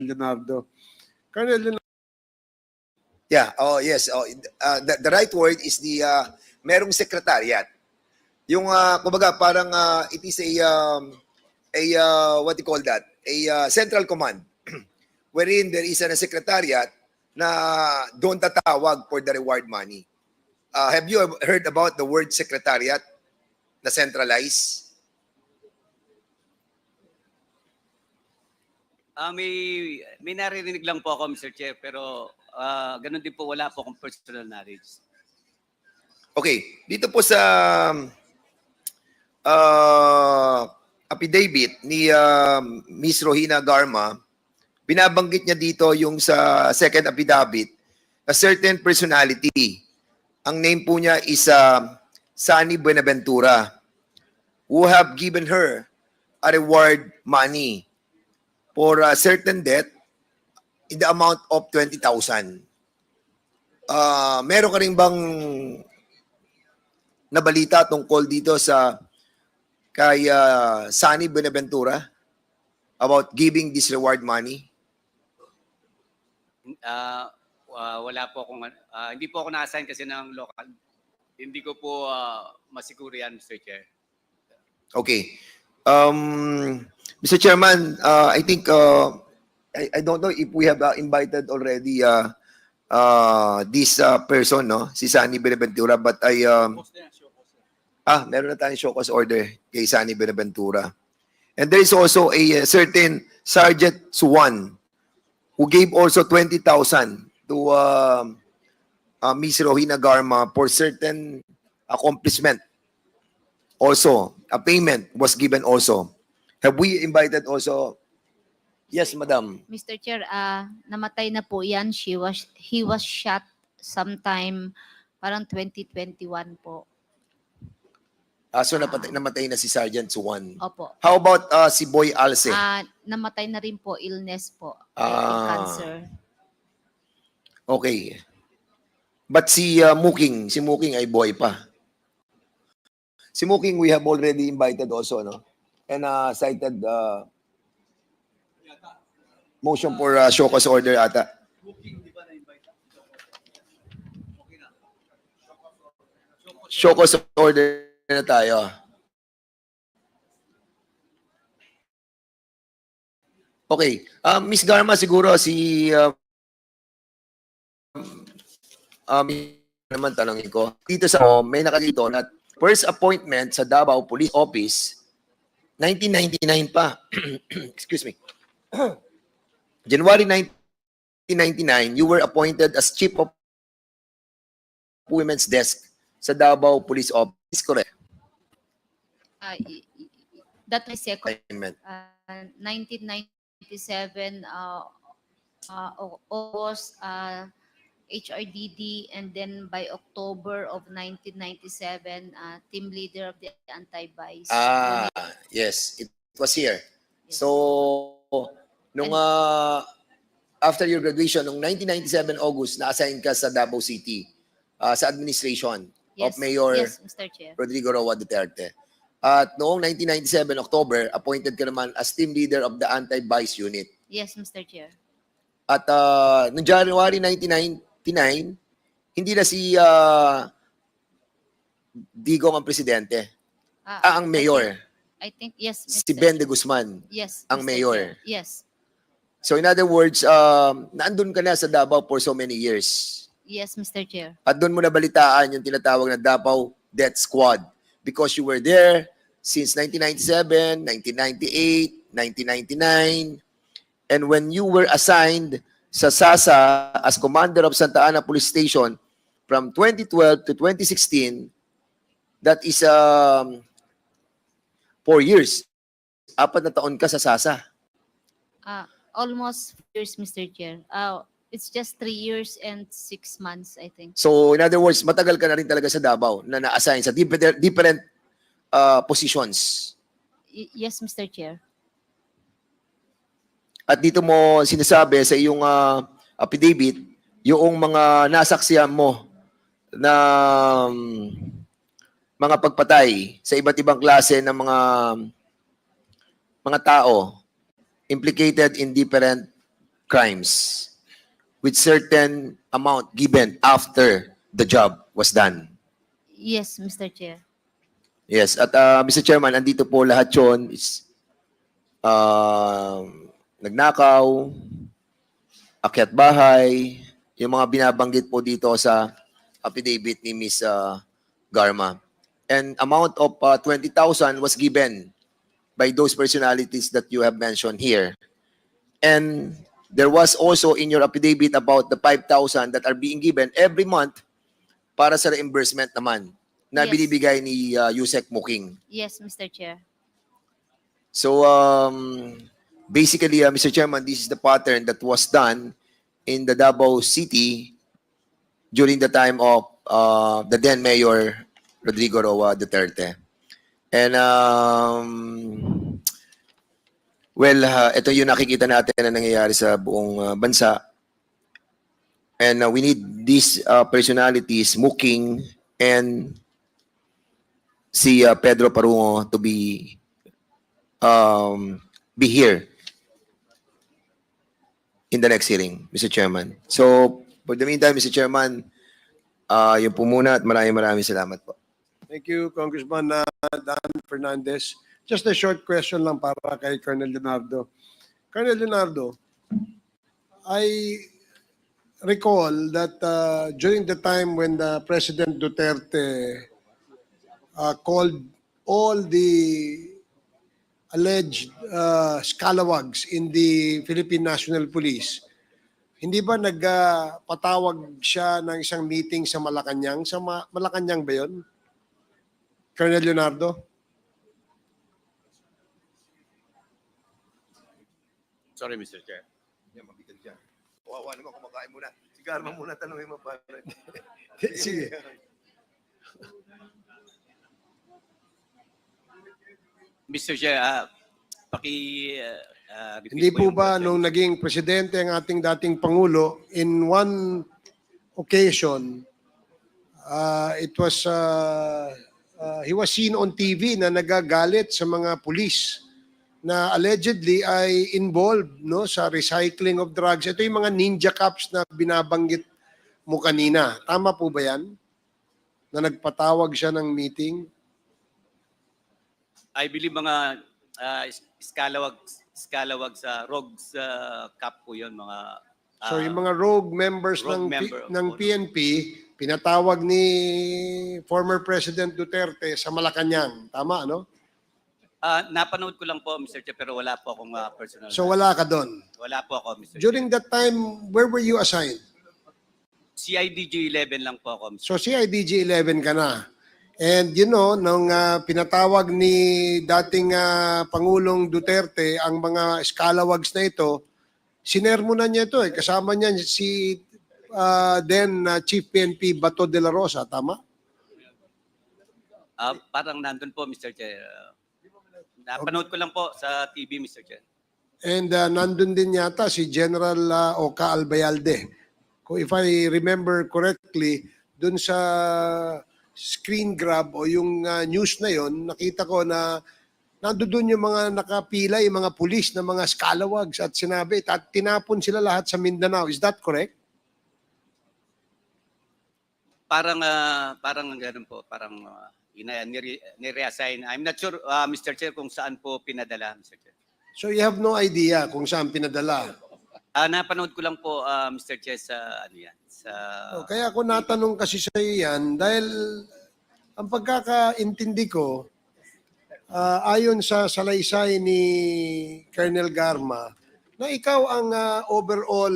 Leonardo. Colonel Leonardo. Yeah, oh yes. Oh, the right word is the merong secretariat. Yung kumbaga parang it is what do you call that? A central command wherein there is a secretariat na doon tatawag for the reward money. Have you heard about the word secretariat na centralized? May naririnig lang po ako, Mr. Chair, pero ganun din po, wala po akong personal knowledge. Okay, dito po sa affidavit ni Ms. Rohina Garma, binabanggit niya dito yung sa second affidavit, a certain personality. Ang name po niya is Sunny Buenaventura, who have given her a reward money for a certain debt in the amount of 20,000. Meron ka rin bang nabalita tungkol dito sa kay Sunny Buenaventura about giving this reward money? Wala po akong, hindi po ako na-assign kasi ng local. Hindi ko po masiguro yan, Mr. Chair. Okay. Mr. Chairman, I think, I don't know if we have invited already this person, no? Si Sunny Buenaventura, but meron na tayong show cause order kay Sunny Buenaventura. And there is also a certain Sergeant Suwan who gave also 20,000 to Ms. Rohina Garma for certain accomplishment. Also, a payment was given also. Have we invited also? Yes, Madam. Mr. Chair, namatay na po yan. He was shot sometime parang 2021 po. So namatay na si Sergeant Suwan. Opo. How about si Boy Alce? Namatay na rin po, illness po. Cancer. Okay. But si Muking ay buhay pa. Si Muking we have already invited also, no? And cited motion for show cause order ata. Show cause order na tayo. Okay. Ms. Garma, siguro si naman tanongin ko. Dito sa may nakalito na first appointment sa Davao Police Office 1999 pa. Excuse me. January 1999, you were appointed as Chief of Women's Desk sa Davao Police Office, correct? That was second. 1997, 1997, August, HRDD, and then by October of 1997, team leader of the anti-vice. Yes, it was here. Yes. So, nung after your graduation, nung 1997 August, na-assign ka sa Davao City sa administration of Mayor Mr. Chair. Rodrigo Roa Duterte. At noong 1997 October, appointed ka naman as team leader of the anti-vice unit. Yes, Mr. Chair. At noong January 1999, hindi na si Digong ang presidente. Ang mayor. I think yes, Mr. Si Ben de Guzman. Yes, ang Mr. mayor. Chair. Yes. So in other words, naandun ka na sa Davao for so many years. Yes, Mr. Chair. At doon mo nabalitaan yung tinatawag na Davao Death Squad because you were there since 1997, 1998, 1999. And when you were assigned sa SASA as commander of Santa Ana Police Station from 2012 to 2016, that is 4 years. 4 na taon ka sa SASA. Almost 4 years, Mr. Chair. It's just 3 years and 6 months, I think. So in other words, matagal ka na rin talaga sa Davao na na-assign sa different positions. Yes, Mr. Chair. At dito mo sinasabi sa iyong affidavit, yung mga nasaksihan mo na mga pagpatay sa iba't ibang klase ng mga tao implicated in different crimes with certain amount given after the job was done. Yes, Mr. Chair. Yes, at Mr. Chairman, andito po lahat yun. Is, nagnakaw, akyat bahay, yung mga binabanggit po dito sa affidavit ni Ms. Garma. And amount of 20,000 was given by those personalities that you have mentioned here. And there was also in your affidavit about the 5,000 that are being given every month para sa reimbursement naman na Yes. binibigay ni Yusek Muking. Yes, Mr. Chair. So basically, Mr. Chairman, this is the pattern that was done in the Davao City during the time of the then Mayor Rodrigo Roa Duterte. And ito yung nakikita natin na nangyayari sa buong bansa. And we need these personalities, Muking and si Pedro Parungo, to be here in the next hearing, Mr. Chairman. So, for the meantime, Mr. Chairman, yun po muna at maraming salamat po. Thank you, Congressman Dan Fernandez. Just a short question lang para kay Colonel Leonardo. Colonel Leonardo, I recall that during the time when the President Duterte called all the alleged scalawags in the Philippine National Police, hindi ba nagpatawag siya ng isang meeting sa Malacanang? Sa Malacanang ba yun? Colonel Leonardo? Sorry, Mr. Chair. Yan, mabigat dyan. Wawa naman kumakain muna. Si Garma muna, tanongin mo pa. Sige. Mr. Chair, Hindi po ba nung naging presidente ang ating dating Pangulo, in one occasion, he was seen on TV na nagagalit sa mga pulis na allegedly ay involved sa recycling of drugs. Ito yung mga ninja cops na binabanggit mo kanina. Tama po ba yan? Na nagpatawag siya ng meeting? I believe mga scalawag sa rogues cup po yun, mga So yung mga rogue members rogue ng PNP, pinatawag ni former President Duterte sa Malacanang. Tama, no? napanood ko lang po, Mr. Chair, pero wala po akong personal. So wala ka doon. Wala po ako, Mr. During that time, where were you assigned? CIDG 11 lang po ako, Mr. So CIDG 11 ka na. And you know, nung pinatawag ni dating Pangulong Duterte ang mga scalawags na ito, sinermonan niya ito. Kasama niya si then Chief PNP Bato de la Rosa, tama? Parang nandun po, Mr. Chair. Napanood ko lang po sa TV, Mr. Chair. And nandun din yata si General Oka Albayalde. If I remember correctly, dun sa screen grab o yung news na yon, nakita ko na nandun yung mga nakapila, yung mga pulis na mga scalawags at sinabi, at tinapon sila lahat sa Mindanao. Is that correct? Parang gano'n po, parang nire-assign. I'm not sure, Mr. Chair, kung saan po pinadala, Mr. Chair. So you have no idea kung saan pinadala. Napanood ko lang po, Mr. Chair, sa ano yan. Kaya ako natanong kasi sa iyo yan dahil ang pagkakaintindi ko, ayon sa salaysay ni Colonel Garma, na ikaw ang overall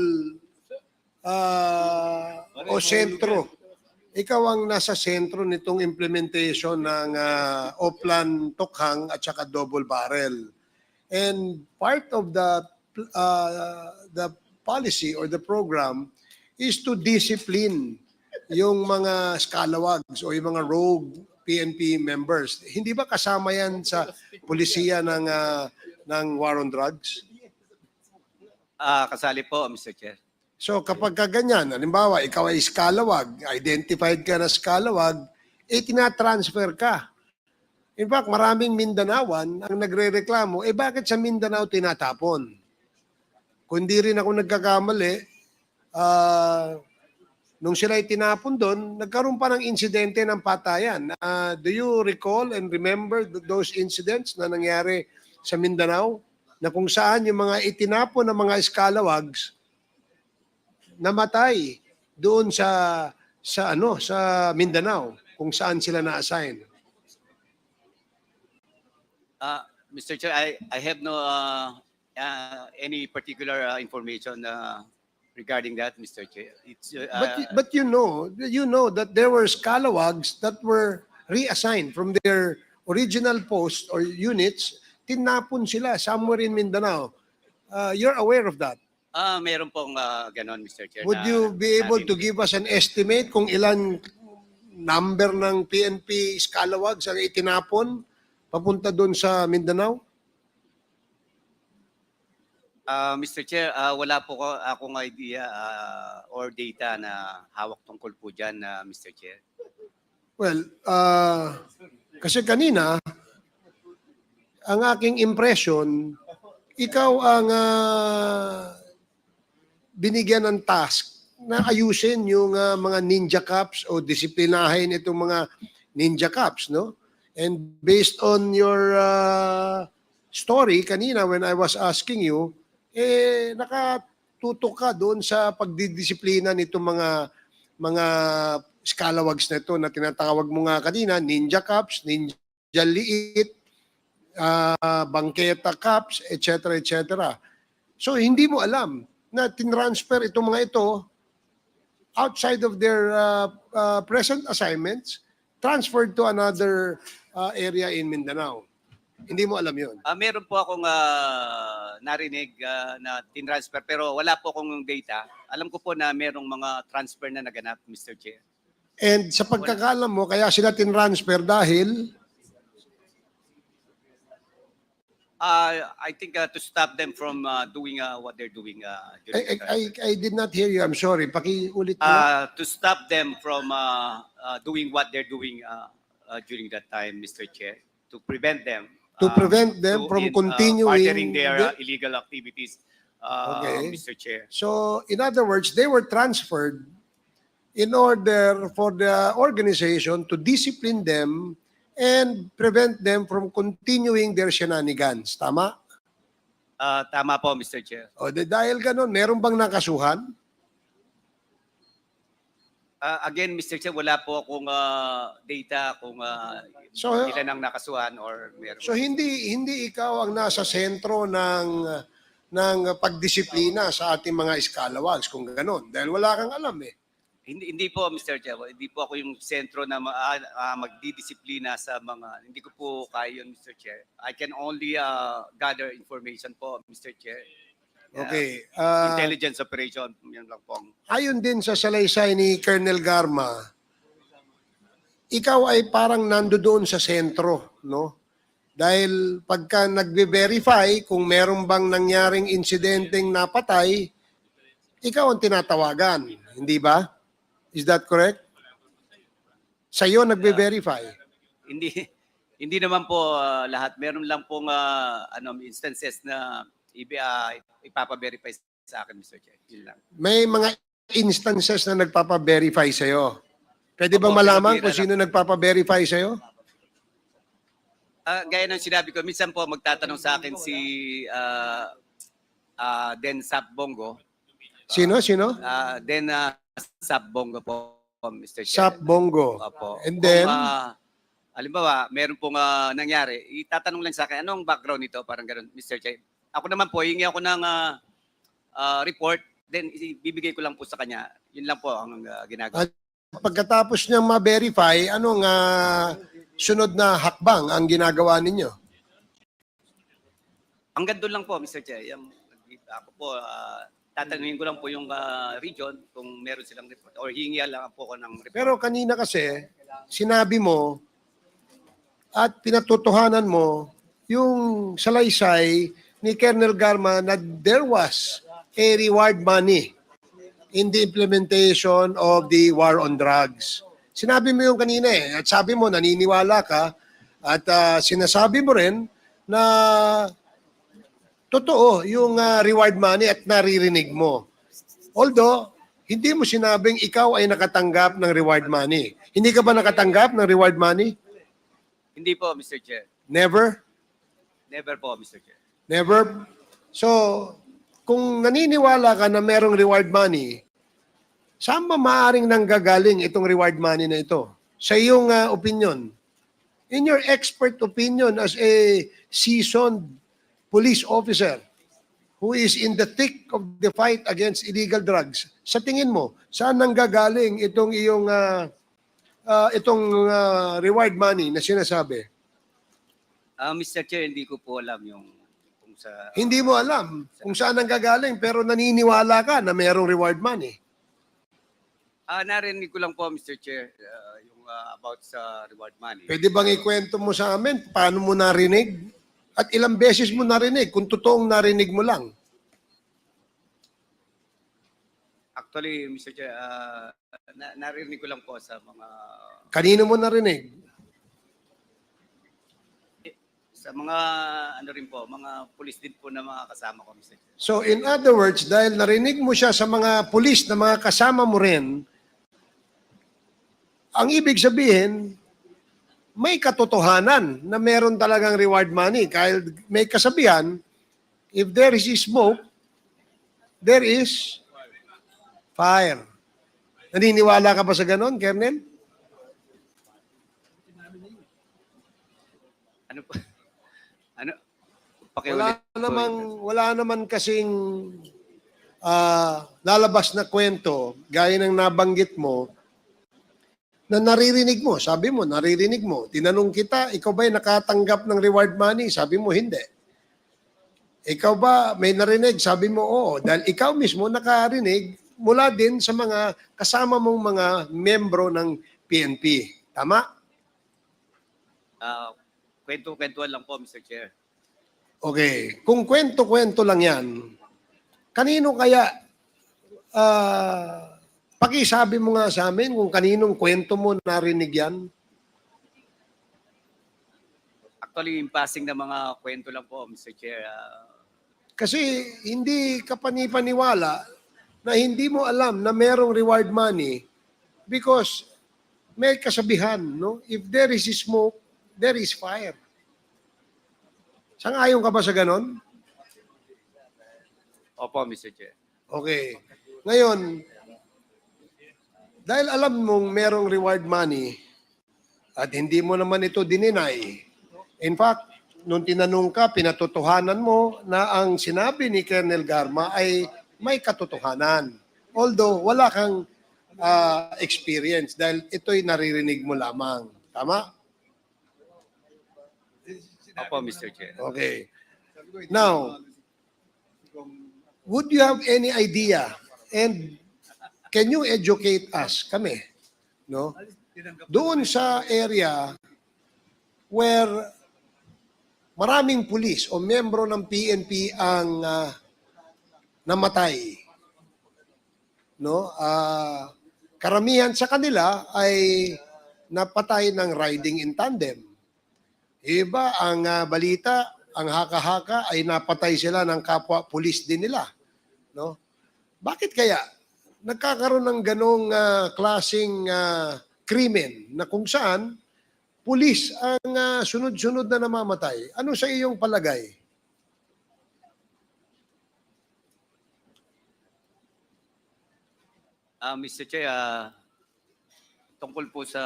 o sentro. Ikaw ang nasa sentro nitong implementation ng Oplan Tokhang at saka Double Barrel. And part of the policy or the program is to discipline yung mga scalawags o yung mga rogue PNP members. Hindi ba kasama yan sa polisiya ng war on drugs? Kasali po, Mr. Chair. So kapag kaganyan, halimbawa, ikaw ay scalawag, identified ka na scalawag, tinatransfer ka. In fact, maraming Mindanawan ang nagre-reklamo, bakit sa Mindanao tinatapon? kung di rin ako nagkakamali, nung sila tinapon doon, nagkaroon pa ng insidente ng patayan. Do you recall and remember those incidents na nangyari sa Mindanao? Na kung saan yung mga itinapon ng mga scalawags namatay doon sa Mindanao, kung saan sila na-assign. Mr. Chair, I have no any particular information regarding that, Mr. Chair. It's But you know that there were scalawags that were reassigned from their original post or units, tinapon sila somewhere in Mindanao. You're aware of that. meron pong ganon, Mr. Chair. Would na you be able to narinig. give us an estimate kung ilan number ng PNP scalawags ang itinapon papunta doon sa Mindanao? Mr. Chair, wala po akong idea or data na hawak tungkol po dyan, Mr. Chair. Well, kasi kanina, ang aking impression, ikaw ang binigyan ng task na ayusin yung mga ninja cops o disiplinahin itong mga ninja cops, no? And based on your story kanina when I was asking you, nakatutok ka doon sa pagdidisiplina nitong mga scalawags na ito na tinatawag mo nga kanina, ninja cops, ninja liit, bangketa cops, etc. etc. So hindi mo alam na tinransfer itong mga ito outside of their present assignments, transferred to another area in Mindanao. Hindi mo alam yun. Meron po akong narinig na tinransfer pero wala po akong data. Alam ko po na merong mga transfer na naganap, Mr. Chair. And sa pagkakalam mo, kaya sila tinransfer dahil I think to stop them from doing what they're doing during the time. I did not hear you. I'm sorry. Pakiulit mo. To stop them from doing what they're doing during that time, Mr. Chair, to prevent them From continuing furthering their illegal activities, Okay. Mr. Chair. So, in other words, they were transferred in order for the organization to discipline them and prevent them from continuing their shenanigans. Tama? Tama po, Mr. Chair. O, dahil ganun, meron bang nakasuhan? Again, Mr. Chair, wala po akong data kung So, ilan ang nakasuhan or meron. So hindi ikaw ang nasa sentro ng pagdisiplina sa ating mga scalawags kung gano'n. Dahil wala kang alam eh. Hindi po, Mr. Chair. Hindi po ako yung sentro na magdidisiplina sa mga... Hindi ko po kaya yun, Mr. Chair. I can only gather information po, Mr. Chair. Okay. Intelligence operation, yun lang po. Ayon din sa salaysay ni Colonel Garma, ikaw ay parang nandoon sa sentro, no? Dahil pagka nagbe-verify kung meron bang nangyaring insidenteng napatay, ikaw ang tinatawagan, hindi ba? Is that correct? Sa'yo nagbe-verify. Hindi naman po lahat. Meron lang pong instances na ipapa-verify sa akin, Mr. Chair. Yun lang. May mga instances na nagpapa-verify sa'yo. Pwede bang Opo, malaman pero kung sino nagpapa-verify sa'yo? Gaya ng sinabi ko, minsan po magtatanong sa akin si Den Sapbongo. Sino? Den Sapbongo po, Mr. Chair. Sap Bongo. Opo. And then? Kung, halimbawa, meron pong nangyari, itatanong lang sa akin, anong background nito? Parang ganun, Mr. Chair. Ako naman po, hingi ako ng report, then bibigay ko lang po sa kanya. Yun lang po ang ginagawa. Pagkatapos niyang ma-verify, anong sunod na hakbang ang ginagawa ninyo? Hanggang doon lang po, Mr. Chair. Ako po, tatanungin ko lang po yung region kung meron silang report or hingi lang po ako ng report. Pero kanina kasi, sinabi mo at pinatutuhanan mo yung salaysay ni Colonel Garma na there was a reward money in the implementation of the war on drugs. Sinabi mo yung kanina eh, at sabi mo naniniwala ka at sinasabi mo rin na totoo yung reward money at naririnig mo. Although, hindi mo sinabing ikaw ay nakatanggap ng reward money. Hindi ka ba nakatanggap ng reward money? Hindi po, Mr. Chair. Never? Never po, Mr. Chair. Never? So, kung naniniwala ka na merong reward money, saan ba maaaring nanggagaling itong reward money na ito? Sa iyong opinion. In your expert opinion as a seasoned police officer who is in the thick of the fight against illegal drugs, sa tingin mo, saan nanggagaling itong iyong reward money na sinasabi? Mr. Chair, hindi ko po alam yung kung sa... Hindi mo alam kung saan nanggagaling pero naniniwala ka na merong reward money. Narinig ko lang po, Mr. Chair, yung about sa reward money. Pwede bang ikwento mo sa amin paano mo narinig? At ilang beses mo narinig kung totoong narinig mo lang? Actually, Mr. Chair, narinig ko lang po sa mga... Kanino mo narinig? Sa mga, ano rin po, mga pulis din po na mga kasama ko, Mr. Chair. So in other words, dahil narinig mo siya sa mga pulis na mga kasama mo rin, ang ibig sabihin, may katotohanan na meron talagang reward money. Kahit may kasabihan, if there is smoke, there is fire. Naniniwala ka ba sa ganon, Colonel? Ano po? Ano? Pakiulit po. Wala naman kasing lalabas na kwento, gaya ng nabanggit mo, na naririnig mo. Sabi mo, naririnig mo. Tinanong kita, ikaw ba'y nakatanggap ng reward money? Sabi mo, hindi. Ikaw ba may narinig? Sabi mo, oo. Dahil ikaw mismo nakarinig mula din sa mga kasama mong mga membro ng PNP. Tama? Kwento-kwentuhan lang po, Mr. Chair. Okay. Kung kwento-kwento lang yan, kanino kaya pakisabi mo nga sa amin kung kaninong kwento mo narinig yan? Actually, yung passing na mga kwento lang po, Mr. Chair. Kasi hindi ka panipaniwala na hindi mo alam na merong reward money because may kasabihan, no? If there is smoke, there is fire. Sang-ayon ka ba sa ganon? Opo, Mr. Chair. Okay. Ngayon, dahil alam mong merong reward money at hindi mo naman ito dininay, in fact, nung tinanong ka, pinatotohanan mo na ang sinabi ni Colonel Garma ay may katotohanan. Although, wala kang experience dahil ito'y naririnig mo lamang. Tama? Opo, Mr. Chair. Okay. Now, would you have any idea and can you educate us, kami, no? Doon sa area where maraming pulis o membro ng PNP ang namatay, no? Karamihan sa kanila ay napatay ng riding in tandem. Iba ang balita, ang haka-haka ay napatay sila ng kapwa pulis din nila, no? Bakit kaya nagkakaroon ng ganong klaseng krimen na kung saan pulis ang sunod-sunod na namamatay? Ano sa iyong palagay? Mr. Chair, tungkol po sa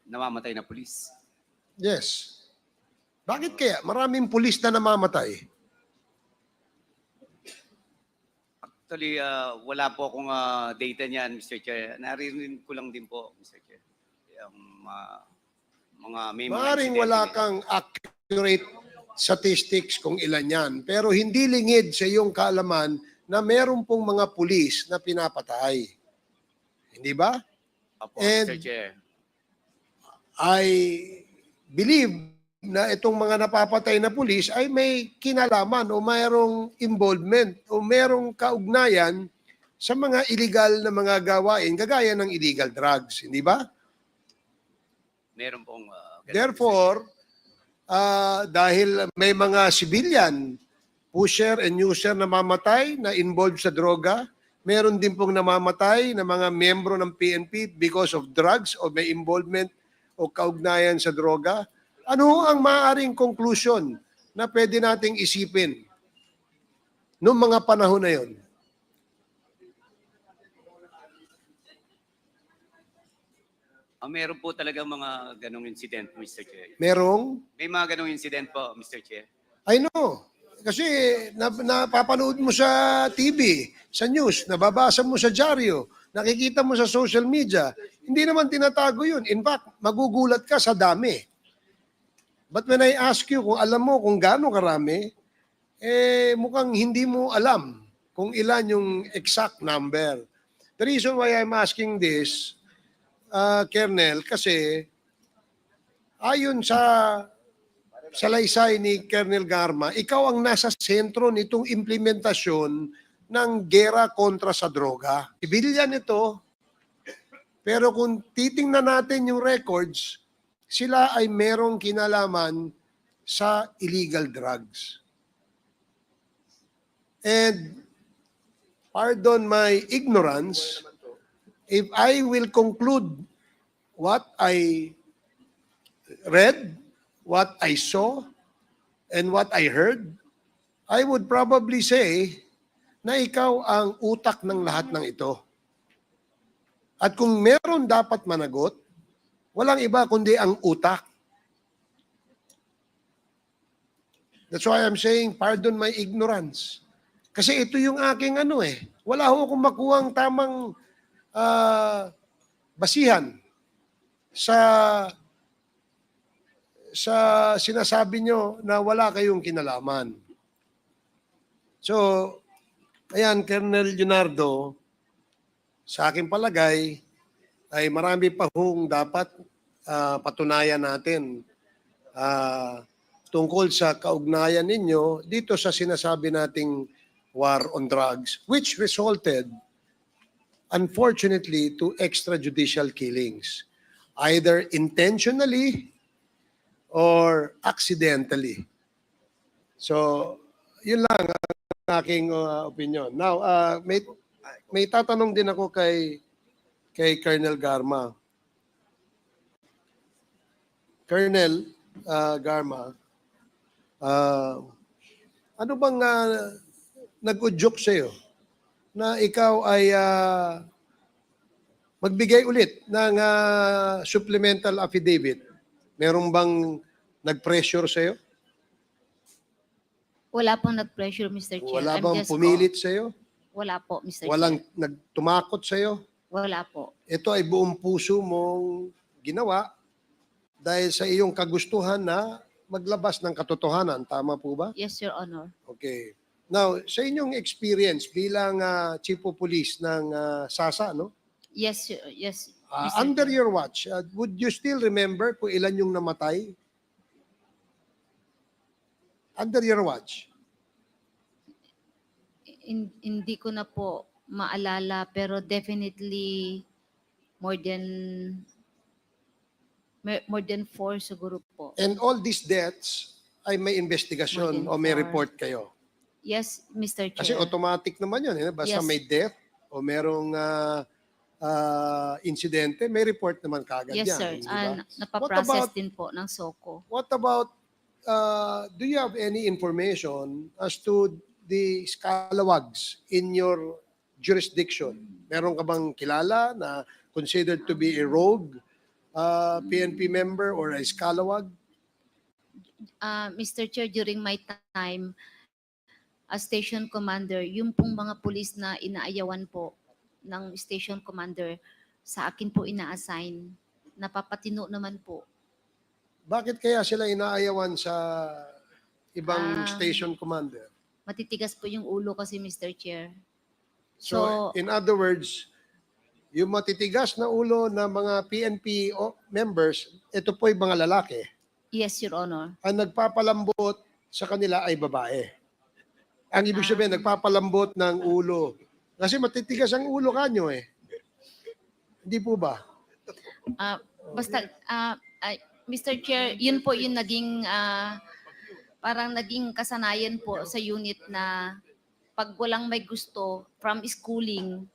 namamatay na pulis. Yes. Bakit kaya maraming pulis na namamatay? Actually, wala po akong data niyan, Mr. Chair. Naririnig ko lang din po, Mr. Chair. Yung may mga Maring insidente wala din. kang accurate statistics kung ilan yan, pero hindi lingid sa iyong kaalaman na meron pong mga pulis na pinapatay. Hindi ba? Opo, And- Mr. Chair. I believe na itong mga napapatay na pulis ay may kinalaman o mayroong involvement o mayroong kaugnayan sa mga illegal na mga gawain, kagaya ng illegal drugs. Hindi ba? Meron pong... ganun, Mr. Therefore, dahil may mga civilian pusher and user na mamatay na involved sa droga. Meron din pong namamatay na mga miyembro ng PNP because of drugs o may involvement o kaugnayan sa droga. Ano ang maaaring conclusion na pwede nating isipin noong mga panahon na yon? Meron po talaga mga ganong incident, Mr. Chair. Merong? May mga ganong incident po, Mr. Chair. I know. Kasi napapanood mo sa TV, sa news, nababasa mo sa dyaryo, nakikita mo sa social media. Hindi naman tinatago yun. In fact, magugulat ka sa dami. But when I ask you kung alam mo kung gaano karami, mukhang hindi mo alam kung ilan yung exact number. The reason why I'm asking this, Colonel, kasi ayon sa salaysay ni Colonel Garma, ikaw ang nasa sentro nitong implementasyon ng gera kontra sa droga. Civilian ito, pero kung titingnan natin yung records, sila ay merong kinalaman sa illegal drugs. And pardon my ignorance, if I will conclude what I read, what I saw, and what I heard, I would probably say na ikaw ang utak ng lahat ng ito. At kung meron dapat managot, walang iba kundi ang utak. That's why I'm saying, pardon my ignorance. Kasi ito yung aking wala ho akong makuhang tamang basihan sa sinasabi nyo na wala kayong kinalaman. So, ayan, Colonel Leonardo, sa aking palagay, ay marami pa hong dapat patunayan natin tungkol sa kaugnayan ninyo dito sa sinasabi nating war on drugs, which resulted, unfortunately, to extrajudicial killings, either intentionally or accidentally. So, yun lang ang aking opinion. Now, may tatanong din ako kay Colonel Garma. Colonel Garma, ano bang nag-udyok sa'yo na ikaw ay magbigay ulit ng supplemental affidavit? Merong bang nag-pressure sa'yo? Wala pong nag-pressure, Mr. Chair. Wala I'm bang just pumilit sa'yo? Wala po, Mr. Walang Chair. nagtumakot sa'yo? Wala po. Ito ay buong puso mong ginawa dahil sa iyong kagustuhan na maglabas ng katotohanan. Tama po ba? Yes, Your Honor. Okay. Now, sa inyong experience bilang Chief of Police ng SASA, no? Yes, yes. Mr. Under Chair. your watch, would you still remember kung ilan yung namatay? Under your watch. Hindi ko na po maalala, pero definitely more than 4 siguro po. And all these deaths ay may investigasyon More than o may 4. report kayo. Yes, Mr. Chair. Kasi automatic naman yun. Basta Yes. may death o merong insidente, may report naman kagad Yes, yan. sir. di ba? Napaprocess about- din po ng SOCO. What about, do you have any information as to the scalawags in your jurisdiction? Meron ka bang kilala na considered to be a rogue PNP member or a scalawag? Mr. Chair, during my time as station commander, yung pong mga pulis na inaayawan po ng station commander, sa akin po ina-assign. Napapatino naman po. Bakit kaya sila inaayawan sa ibang Ah. station commander? Matitigas po yung ulo kasi, Mr. Chair. So, in other words, yung matitigas na ulo ng mga PNP members, ito po ay mga lalaki. Yes, Your Honor. Ang nagpapalambot sa kanila ay babae. Ang ibig sabihin, nagpapalambot ng ulo. Kasi matitigas ang ulo kanyo eh. Hindi po ba? Basta, Mr. Chair, yun po yung naging parang naging kasanayan po sa unit na pag walang may gusto from schooling,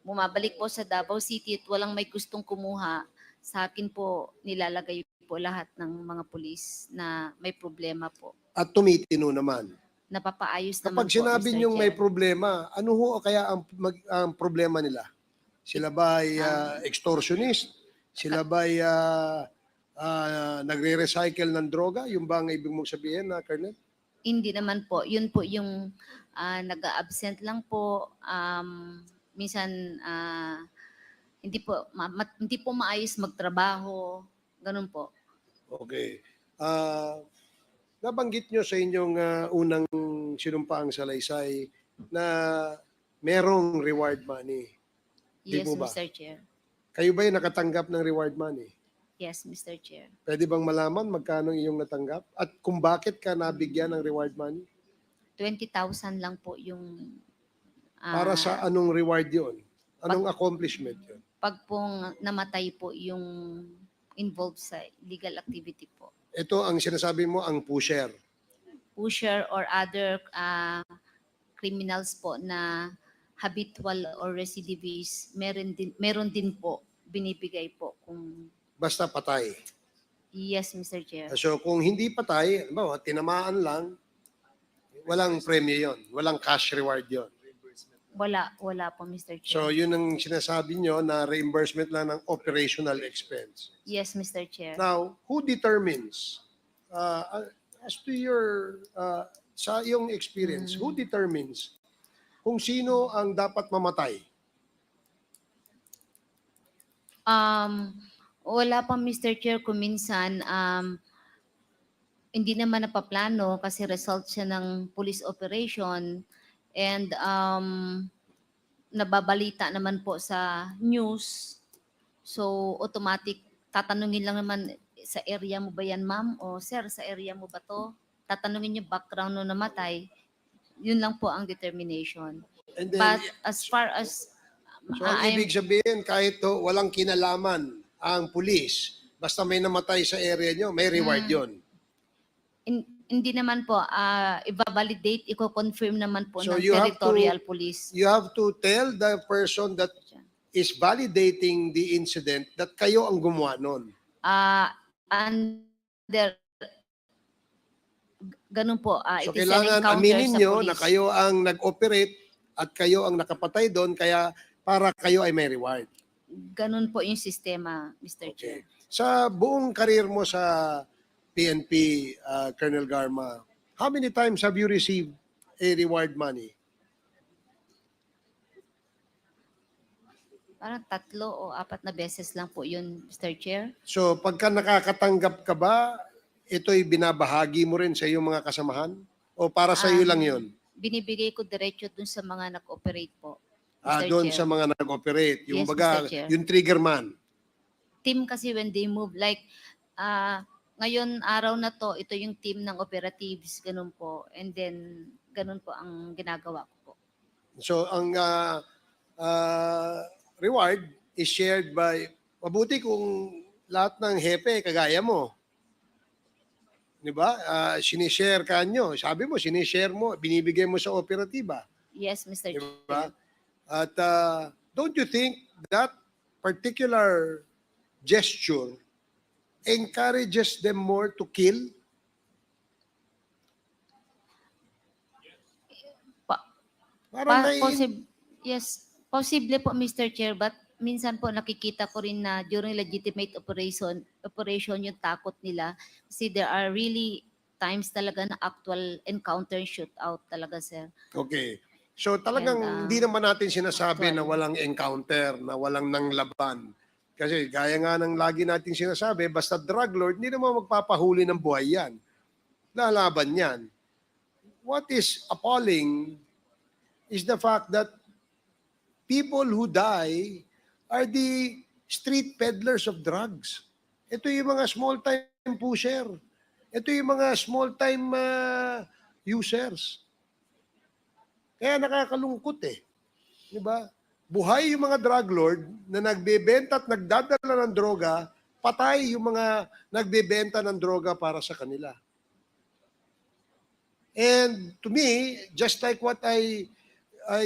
bumabalik po sa Davao City at walang may gustong kumuha, sa akin po nilalagay po lahat ng mga pulis na may problema po. At tumitino naman. Napapaayos naman Kapag po, sinabi Mr. niyong may Chair. problema, ano ho kaya ang problema nila? Sila ba ay extortionist? Sila ba ay nagre-recycle ng droga? Yung ba ang ibig mong sabihin, Colonel? Hindi naman po. Yun po yung nag-absent lang po. Minsan hindi po maayos magtrabaho. Ganun po. Okay. Nabanggit nyo sa inyong unang sinumpaang salaysay na merong reward money. Di Yes, po ba? Mr. Chair. Kayo ba yung nakatanggap ng reward money? Yes, Mr. Chair. Pwede bang malaman magkano iyong natanggap? At kung bakit ka nabigyan ng reward money? 20,000 lang po yung Para sa anong reward yon? Anong accomplishment yon? pag pong namatay po yung involved sa illegal activity po. Ito ang sinasabi mo, ang pusher. Pusher or other criminals po na habitual or recidivist, meron din po binibigay po kung Basta patay. yes, Mr. Chair. So kung hindi patay, halimbawa, tinamaan lang, walang premyo yon, walang cash reward yon. Wala po, Mr. So Chair. yun ang sinasabi nyo na reimbursement lang ng operational expense. Yes, Mr. Chair. Now, who determines, as to your, sa iyong experience, who determines kung sino ang dapat mamatay? Wala pa, Mr. Chair, kung minsan hindi naman napaplano kasi result siya ng police operation and nababalita naman po sa news. So automatic tatanungin lang naman, sa area mo ba yan, ma'am? O sir, sa area mo ba to? Tatanungin yung background no namatay. Yun lang po ang determination. And then, But as far as so ang I'm- ibig sabihin, kahit to, walang kinalaman ang pulis, basta may namatay sa area nyo, may reward yon. hindi naman po, i-validate, i-confirm naman po So ng you have to- territorial police. You have to tell the person that is validating the incident that kayo ang gumawa nun. Under, ganun po, So it is an kailangan encounter aminin sa nyo police. na kayo ang nag-operate at kayo ang nakapatay doon, kaya para kayo ay may reward. Ganun po yung sistema, Mr. Chair. Okay. Sa buong karir mo sa PNP, Colonel Garma, how many times have you received a reward money? Parang 3 o 4 na beses lang po yun, Mr. Chair. So pagka nakakatanggap ka ba, ito'y binabahagi mo rin sa iyong mga kasamahan? O para sa iyo lang yun? Binibigay ko diretso dun sa mga nag-operate po, Mr. Doon Chair. sa mga nag-operate. Yung Yes, baga, Mr. Chair. yung trigger man. Team kasi when they move, like, ngayon araw na to, ito yung team ng operatives, ganun po. And then, ganun po ang ginagawa ko po. So ang reward is shared by, mabuti kung lahat ng hepe kagaya mo. Di ba? Sinishare ka nyo. Sabi mo, sinishare mo, binibigay mo sa operatiba. Yes, Mr. Di Chair. ba? At don't you think that particular gesture encourages them more to kill? Parang Yes, possible po, Mr. Chair, but minsan po nakikita ko rin na during legitimate operation yung takot nila kasi there are really times talaga na actual encounter shootout talaga, sir. Okay. So talagang And, hindi naman natin sinasabi actual. na walang encounter, na walang nanglaban. Kasi gaya nga ng lagi natin sinasabi, basta drug lord, hindi naman magpapahuli ng buhay yan. Lalaban yan. What is appalling is the fact that people who die are the street peddlers of drugs. Ito yung mga small-time pusher. Ito yung mga small-time users. Kaya nakakalungkot eh. Di ba? Buhay yung mga drug lord na nagbebenta at nagdadala ng droga, patay yung mga nagbebenta ng droga para sa kanila. And to me, just like what I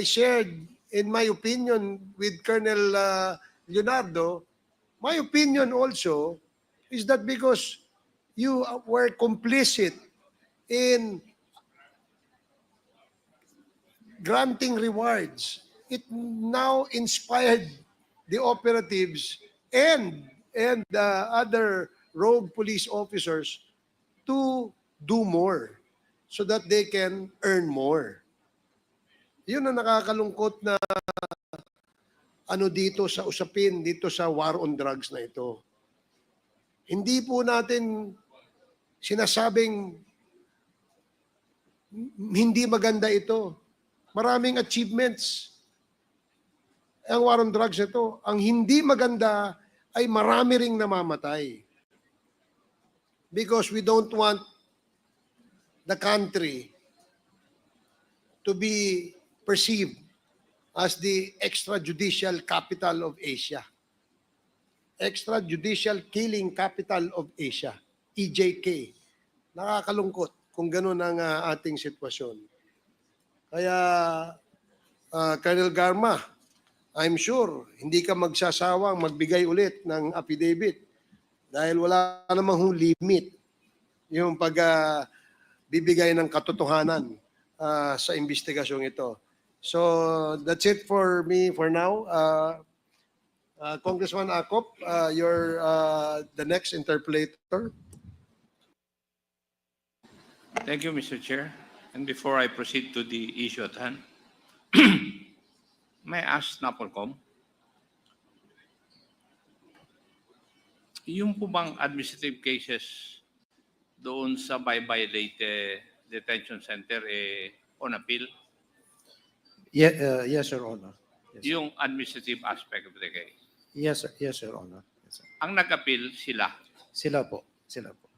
shared in my opinion with Colonel Leonardo, my opinion also is that because you were complicit in granting rewards, it now inspired the operatives and other rogue police officers to do more so that they can earn more. Yun ang nakakalungkot na ano dito sa usapin, dito sa war on drugs na ito. Hindi po natin sinasabing hindi maganda ito. Maraming achievements ang war on drugs ito. Ang hindi maganda ay marami ring namamatay. Because we don't want the country to be perceived as the extrajudicial capital of Asia. Extrajudicial killing capital of Asia, EJK. Nakakalungkot kung gano'n ang ating sitwasyon. Kaya, Colonel Garma, I'm sure hindi ka magsasawang magbigay ulit ng affidavit dahil wala namang limit yung bibigay ng katotohanan sa investigasyong ito. So that's it for me for now. Congressman Acop, you're the next interpolator. Thank you, Mr. Chair. And before I proceed to the issue at hand, may I ask NAPOLCOM, yung po bang administrative cases doon sa Baybay Leyte Detention Center on appeal? Yeah, yes, Your Honor. Yes, sir. Yung administrative aspect of the case. Yes, sir. Yes, Your Honor. Yes, sir. Ang nag-appeal sila Sila po. Sila po.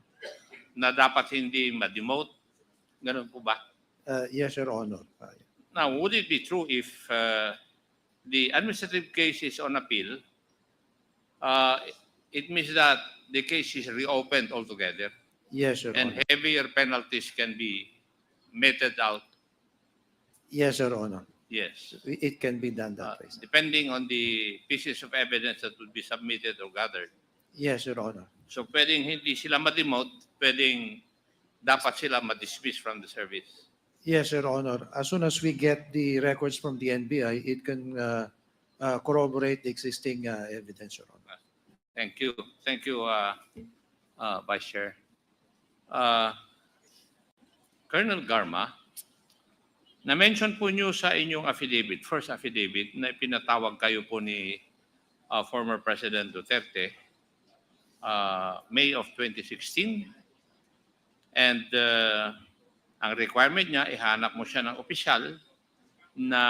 na dapat hindi ma-demote. Ganun po ba? Yes, Your Honor. Now, would it be true if the administrative case is on appeal, it means that the case is reopened altogether Yes, Your and Honor. heavier penalties can be meted out? Yes, Your Honor. Yes. It can be done that way. sir. Depending on the pieces of evidence that would be submitted or gathered. Yes, Your Honor. So pwedeng hindi sila ma-demote, pwedeng dapat sila ma-dismiss from the service. Yes, Your Honor. As soon as we get the records from the NBI, it can corroborate the existing evidence, Your Honor. Thank you. Thank you, Vice Chair. Colonel Garma, na-mention po niyo sa inyong affidavit, first affidavit, na pinatawag kayo po ni former President Duterte, May of 2016. And ang requirement niya, ihanap mo siya ng opisyal na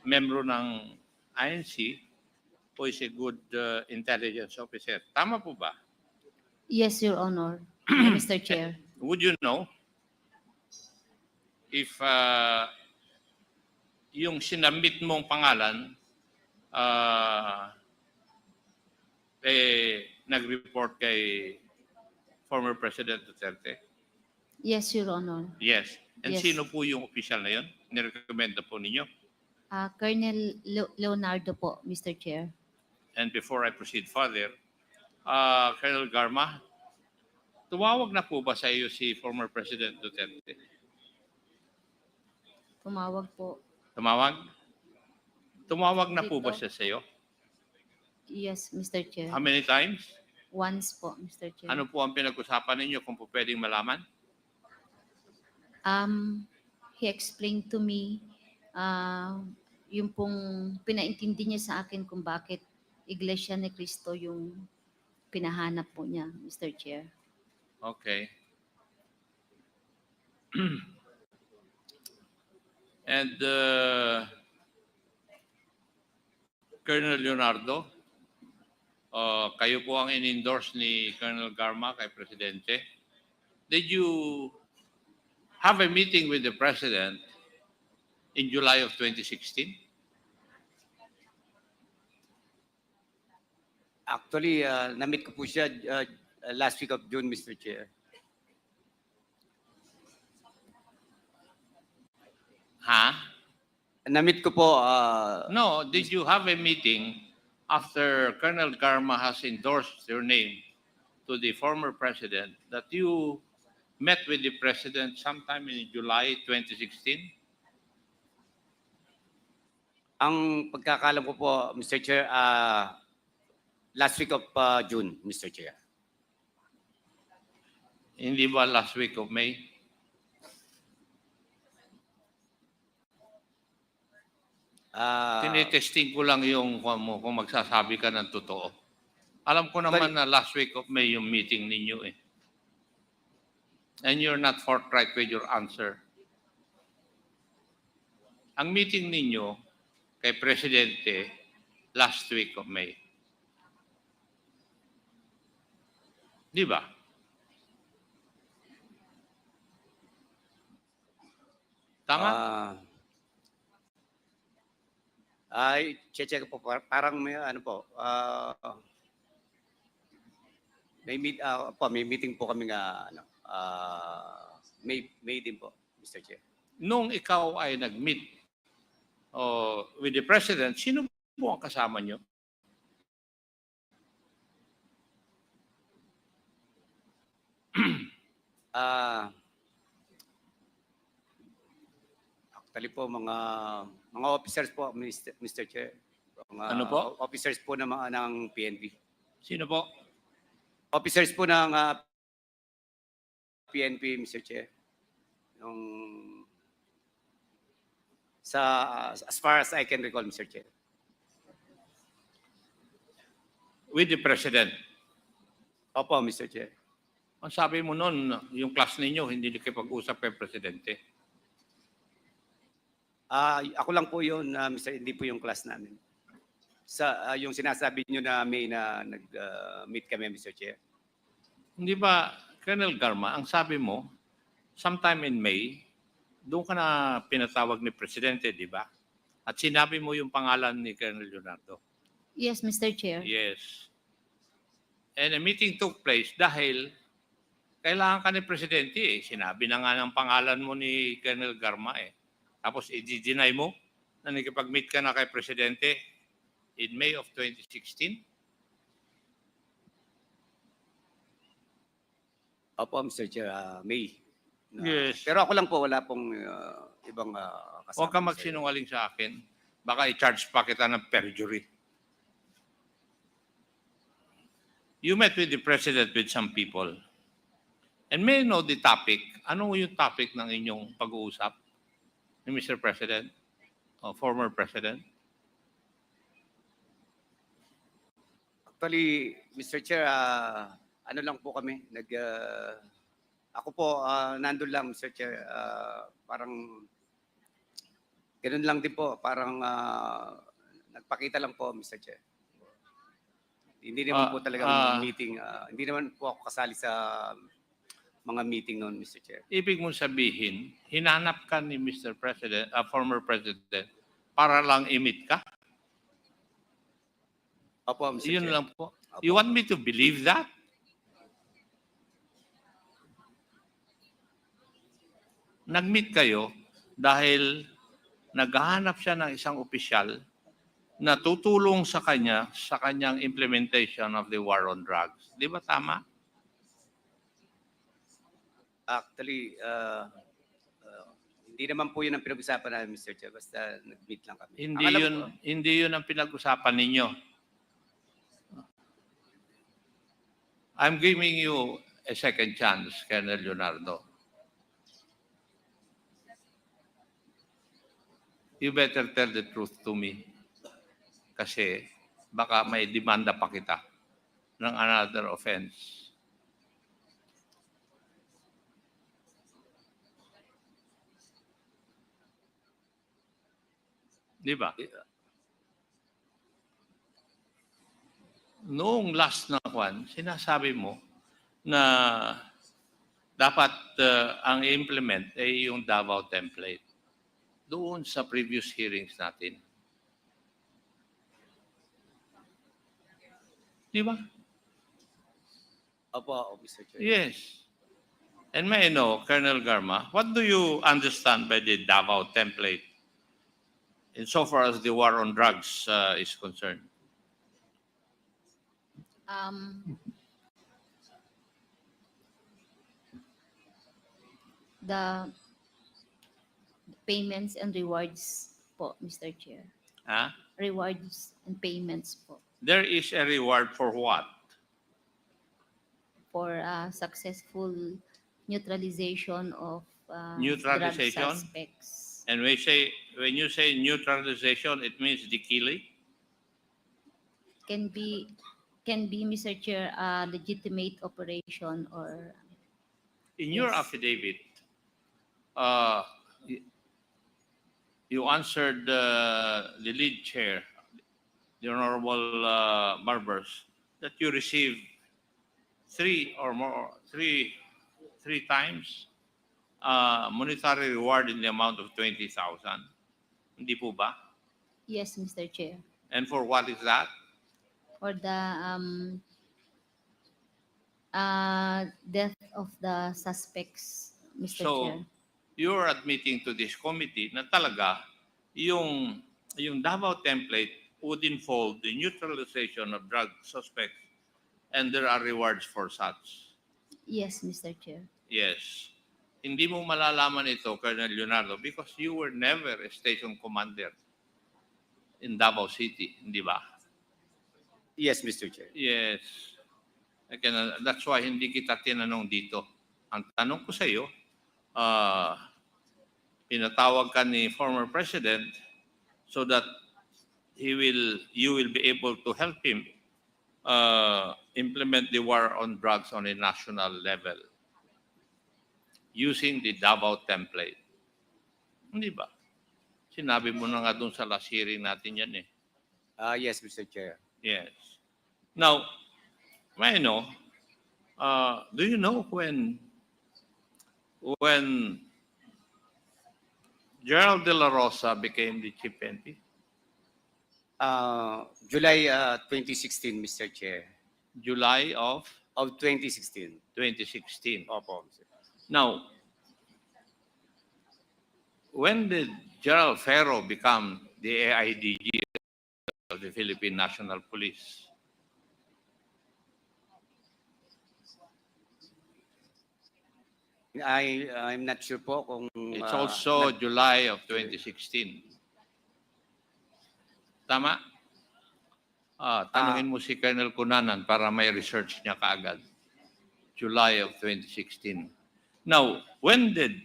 membro ng INC who is a good intelligence officer. Tama po ba? Yes, Your Honor, Mr. Chair. Would you know if yung sinabit mong pangalan nag-report kay former President Duterte? Yes, Your Honor. Yes. And Yes. sino po yung official na yun? Nirekomenda po ninyo? Colonel Leonardo po, Mr. Chair. And before I proceed further, Colonel Garma, tumawag na po ba sa iyo si former President Duterte? Tumawag po. Tumawag? Tumawag na po ba Dito. siya sa iyo? Yes, Mr. Chair. How many times? Once po, Mr. Chair. Ano po ang pinag-usapan ninyo kung po pwedeng malaman? He explained to me yung pong pinaintindi niya sa akin kung bakit Iglesia ni Cristo yung pinahanap po niya, Mr. Chair. Okay. And Colonel Leonardo, kayo po ang in-endorse ni Colonel Garma kay Presidente. Did you have a meeting with the President in July of 2016? Actually, na-meet ko po siya last week of June, Mr. Chair. Ha? Na-meet ko po, No, did you have a meeting after Colonel Garma has endorsed your name to the former president that you met with the president sometime in July 2016? ang pagkakalam ko po, Mr. Chair, last week of June, Mr. Chair. Hindi ba last week of May? Tinitesting ko lang yung kung magsasabi ka ng totoo. Alam ko naman na last week of May yung meeting ninyo eh. And you're not forthright with your answer. Ang meeting ninyo kay Presidente last week of May. Di ba? Tama? Ay, check po, parang may ano po, may meeting po kami nga, may din po, Mr. Chair. Nung ikaw ay nag-meet with the President, sino po ang kasama nyo? Actually po, mga officers po, Mr. Chair. Mga Ano po? Officers po ng PNP. Sino po? Officers po ng PNP, Mr. Chair. As far as I can recall, Mr. Chair. With the President. Opo, Mr. Chair. Ang sabi mo noon, yung class ninyo, hindi nakipag-usap kay Presidente. Ako lang po yun, Mr. Hindi po yung class namin. Yung sinasabi nyo na may na nag-meet kami, Mr. Chair. Hindi ba, Colonel Garma, ang sabi mo, sometime in May, doon ka na pinatawag ni Presidente, di ba? At sinabi mo yung pangalan ni Colonel Leonardo. Yes, Mr. Chair. Yes. And a meeting took place dahil kailangan ka ni Presidente eh. Sinabi na nga ng pangalan mo ni Colonel Garma eh. Tapos i-deny mo na nakipag-meet ka na kay Presidente in May of 2016? Opo, Mr. Chair, May. Yes. Pero ako lang po, wala pong ibang kasama. Huwag ka Mr. magsinungaling sa akin. Baka i-charge pa kita ng perjury. You met with the President with some people. And may I know the topic? Ano yung topic ng inyong pag-uusap ni Mr. President o former President? Actually, Mr. Chair, ano lang po kami, ako po, nandun lang, Mr. Chair, parang, ganun lang din po, parang nagpakita lang po, Mr. Chair. Hindi naman po talaga meeting, hindi naman po ako kasali sa mga meeting noon, Mr. Chair. Ibig mong sabihin, hinanap ka ni Mr. President, former President, para lang i-meet ka? Opo, Mr. Yun Chair. lang po. Opo. You want me to believe that? Nag-meet kayo dahil naghahanap siya ng isang opisyal na tutulong sa kanya sa kanyang implementation of the war on drugs. Di ba tama? Actually, hindi naman po yun ang pinag-usapan namin, Mr. Chair. Basta nag-meet lang kami. Hindi yun ang pinag-usapan ninyo. I'm giving you a second chance, Colonel Leonardo. You better tell the truth to me. Kasi baka may demanda pa kita ng another offense. Di ba? Noong last na kwan, sinasabi mo na dapat ang implement ay yung Davao template doon sa previous hearings natin. Di ba? Opo, Mr. Chair. Yes. And may I know, Colonel Garma, what do you understand by the Davao template insofar as the war on drugs is concerned? Um, the payments and rewards po, Mr. Chair. Huh? Rewards and payments po There is a reward for what? for successful neutralization of Neutralization? drug suspects. And when you say neutralization, it means the killing? Can be, Mr. Chair, a legitimate operation or In your Yes. affidavit, y- you answered the lead chair, the Honorable Barbers, that you received three times monetary reward in the amount of 20,000. Hindi po ba? yes, Mr. Chair, And for what is that? for the death of the suspects, Mr. So, Chair. you're admitting to this committee na talaga yung Davao template would involve the neutralization of drug suspects and there are rewards for such. Yes, Mr. Chair. Yes. Hindi mo malalaman ito, Colonel Leonardo, because you were never a station commander in Davao City, hindi ba? Yes, Mr. Chair. Yes. That's why hindi kita tinanong dito. Ang tanong ko sa iyo, pinatawag ka ni former president so that you will be able to help him implement the war on drugs on a national level using the Davao template. Hindi ba? Sinabi mo na nga dun sa last hearing natin yan eh. Yes, Mr. Chair. Yes. Now, may I know, do you know when Gerald De La Rosa became the chief NP? July 2016, Mr. Chair. July of Of 2016. 2016. Opo, Mr. Now, when did Gerald Ferro become the AIDG of the Philippine National Police? I'm not sure po kung It's also July of 2016. Tama? Tanungin mo si Colonel Cunanan para may research niya kaagad. July of 2016. Now, when did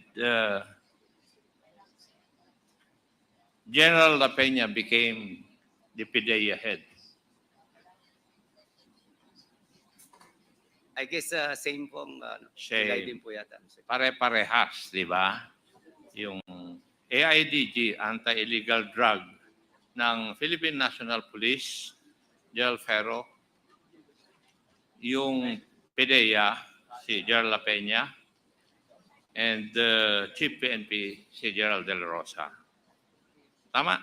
General La Peña became the PDEA head? I guess same pong Same. July din po yata, Mr. Chair. Pare-parehas, di ba? Yung AIDG, Anti-Illegal Drug, ng Philippine National Police, Gerald Ferro, yung PDEA, si Gerald La Peña, and Chief PNP, si Gerald De La Rosa. Tama?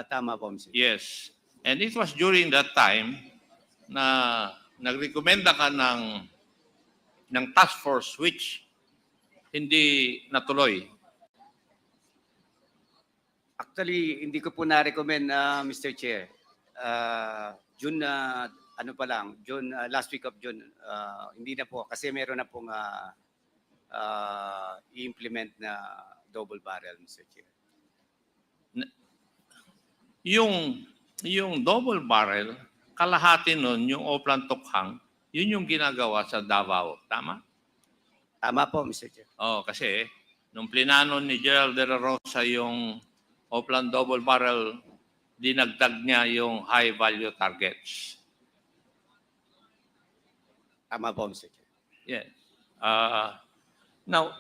Tama po, Mr. Chair. Yes. And it was during that time na nagrekomenda ka ng task force which hindi natuloy. Actually, hindi ko po na-recommend, Mr. Chair. June, ano pa lang, June, last week of June, hindi na po, kasi meron na pong i-implement na double barrel, Mr. Chair. Yung double barrel, kalahati nun, yung Oplan Tukhang, yun yung ginagawa sa Davao. Tama? Tama po, Mr. Chair. Oh, kasi nung plinano ni Gerald De La Rosa yung Oplan double barrel, dinagdag niya yung high value targets. Tama po, Mr. Chair. Yes. Now,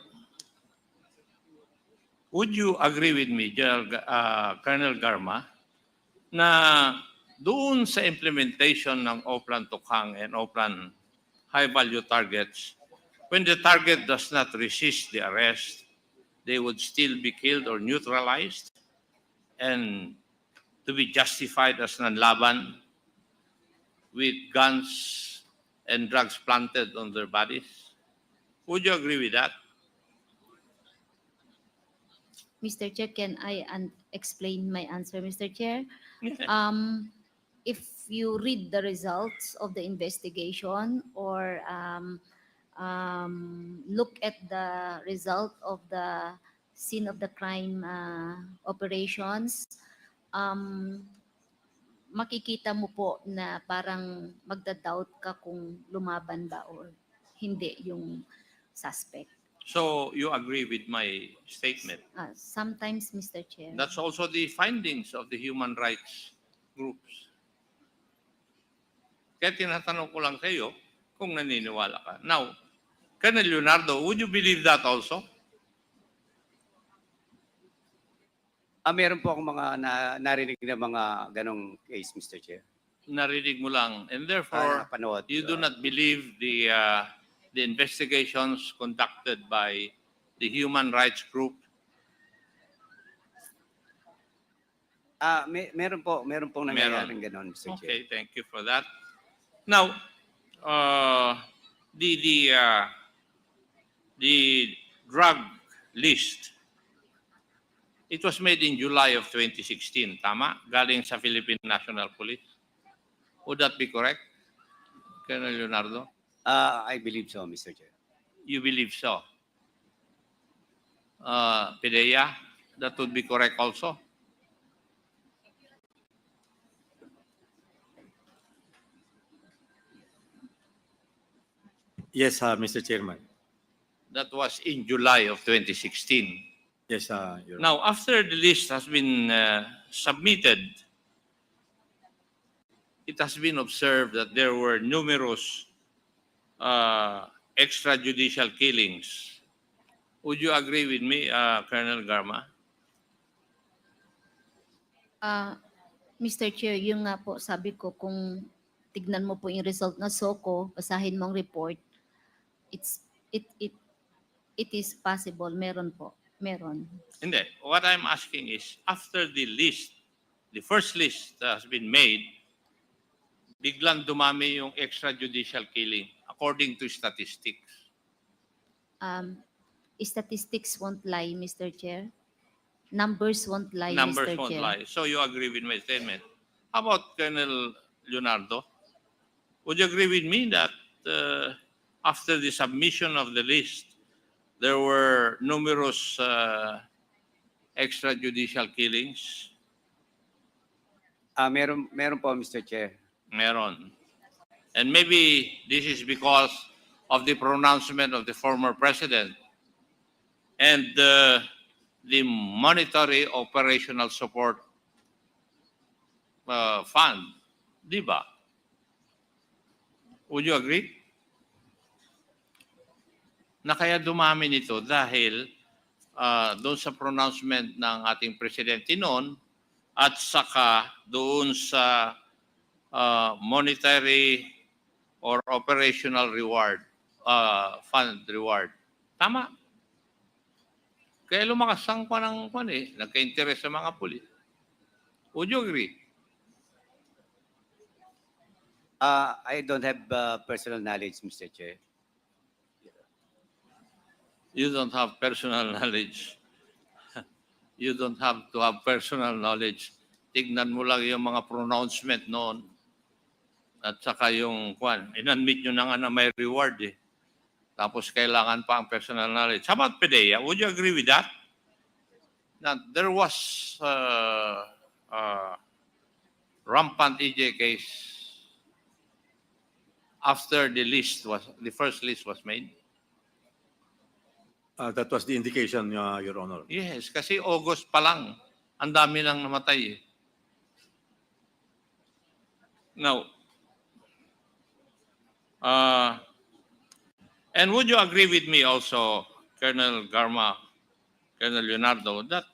would you agree with me, Colonel Garma, na doon sa implementation ng Oplan Tukhang and Oplan high value targets, when the target does not resist the arrest, they would still be killed or neutralized and to be justified as nanlaban with guns and drugs planted on their bodies? Would you agree with that? Mr. Chair, can I explain my answer, Mr. Chair? Yeah. If you read the results of the investigation or look at the result of the scene of the crime operations, makikita mo po na parang magda-doubt ka kung lumaban ba or hindi yung suspect. So you agree with my statement? Sometimes, Mr. Chair. That's also the findings of the human rights groups. Kaya tinatanong ko lang sa iyo kung naniniwala ka. Now, Colonel Leonardo, would you believe that also? Meron po akong mga narinig na mga ganong case, Mr. Chair. Narinig mo lang. And therefore, Napanood. you do not believe the investigations conducted by the human rights group? Meron pong nangyayaring ganon, Mr. Chair. Okay, thank you for that. Now, the drug list, it was made in July of 2016, tama? Galing sa Philippine National Police. Would that be correct, Colonel Leonardo? I believe so, Mr. Chair. You believe so? Pidea, that would be correct also? Yes, Mr. Chairman. That was in July of 2016. Yes, Your Honor. Now, after the list has been submitted, it has been observed that there were numerous extrajudicial killings. Would you agree with me, Colonel Garma? Mr. Chair, yung nga po sabi ko, kung tignan mo po yung result na SOCO, basahin mong report, it is possible, meron po, meron. Hindi. What I'm asking is, after the list, the first list has been made, biglang dumami yung extrajudicial killing according to statistics. Statistics won't lie, Mr. Chair. Numbers won't lie, Numbers Mr. won't Chair. lie. So you agree with my statement. How about Colonel Leonardo? Would you agree with me that after the submission of the list, there were numerous extrajudicial killings? Meron po, Mr. Chair. Meron. And maybe this is because of the pronouncement of the former president and the monetary operational support fund. Di ba? Would you agree? Na kaya dumami nito dahil doon sa pronouncement ng ating presidente noon at saka doon sa monetary or operational reward, fund reward. Tama. Kaya lumakas ang nagka-interest sa mga pulis. Would you agree? I don't have personal knowledge, Mr. Chair. You don't have personal knowledge. You don't have to have personal knowledge. Tignan mo lang yung mga pronouncement noon. At saka yung in-admit nyo na nga na may reward eh. Tapos kailangan pa ang personal knowledge. How about Pidea? Would you agree with that? Now, there was rampant EJ case after the first list was made. That was the indication, Your Honor. Yes, kasi August pa lang, ang dami nang namatay eh. Now, and would you agree with me also, Colonel Garma, Colonel Leonardo, that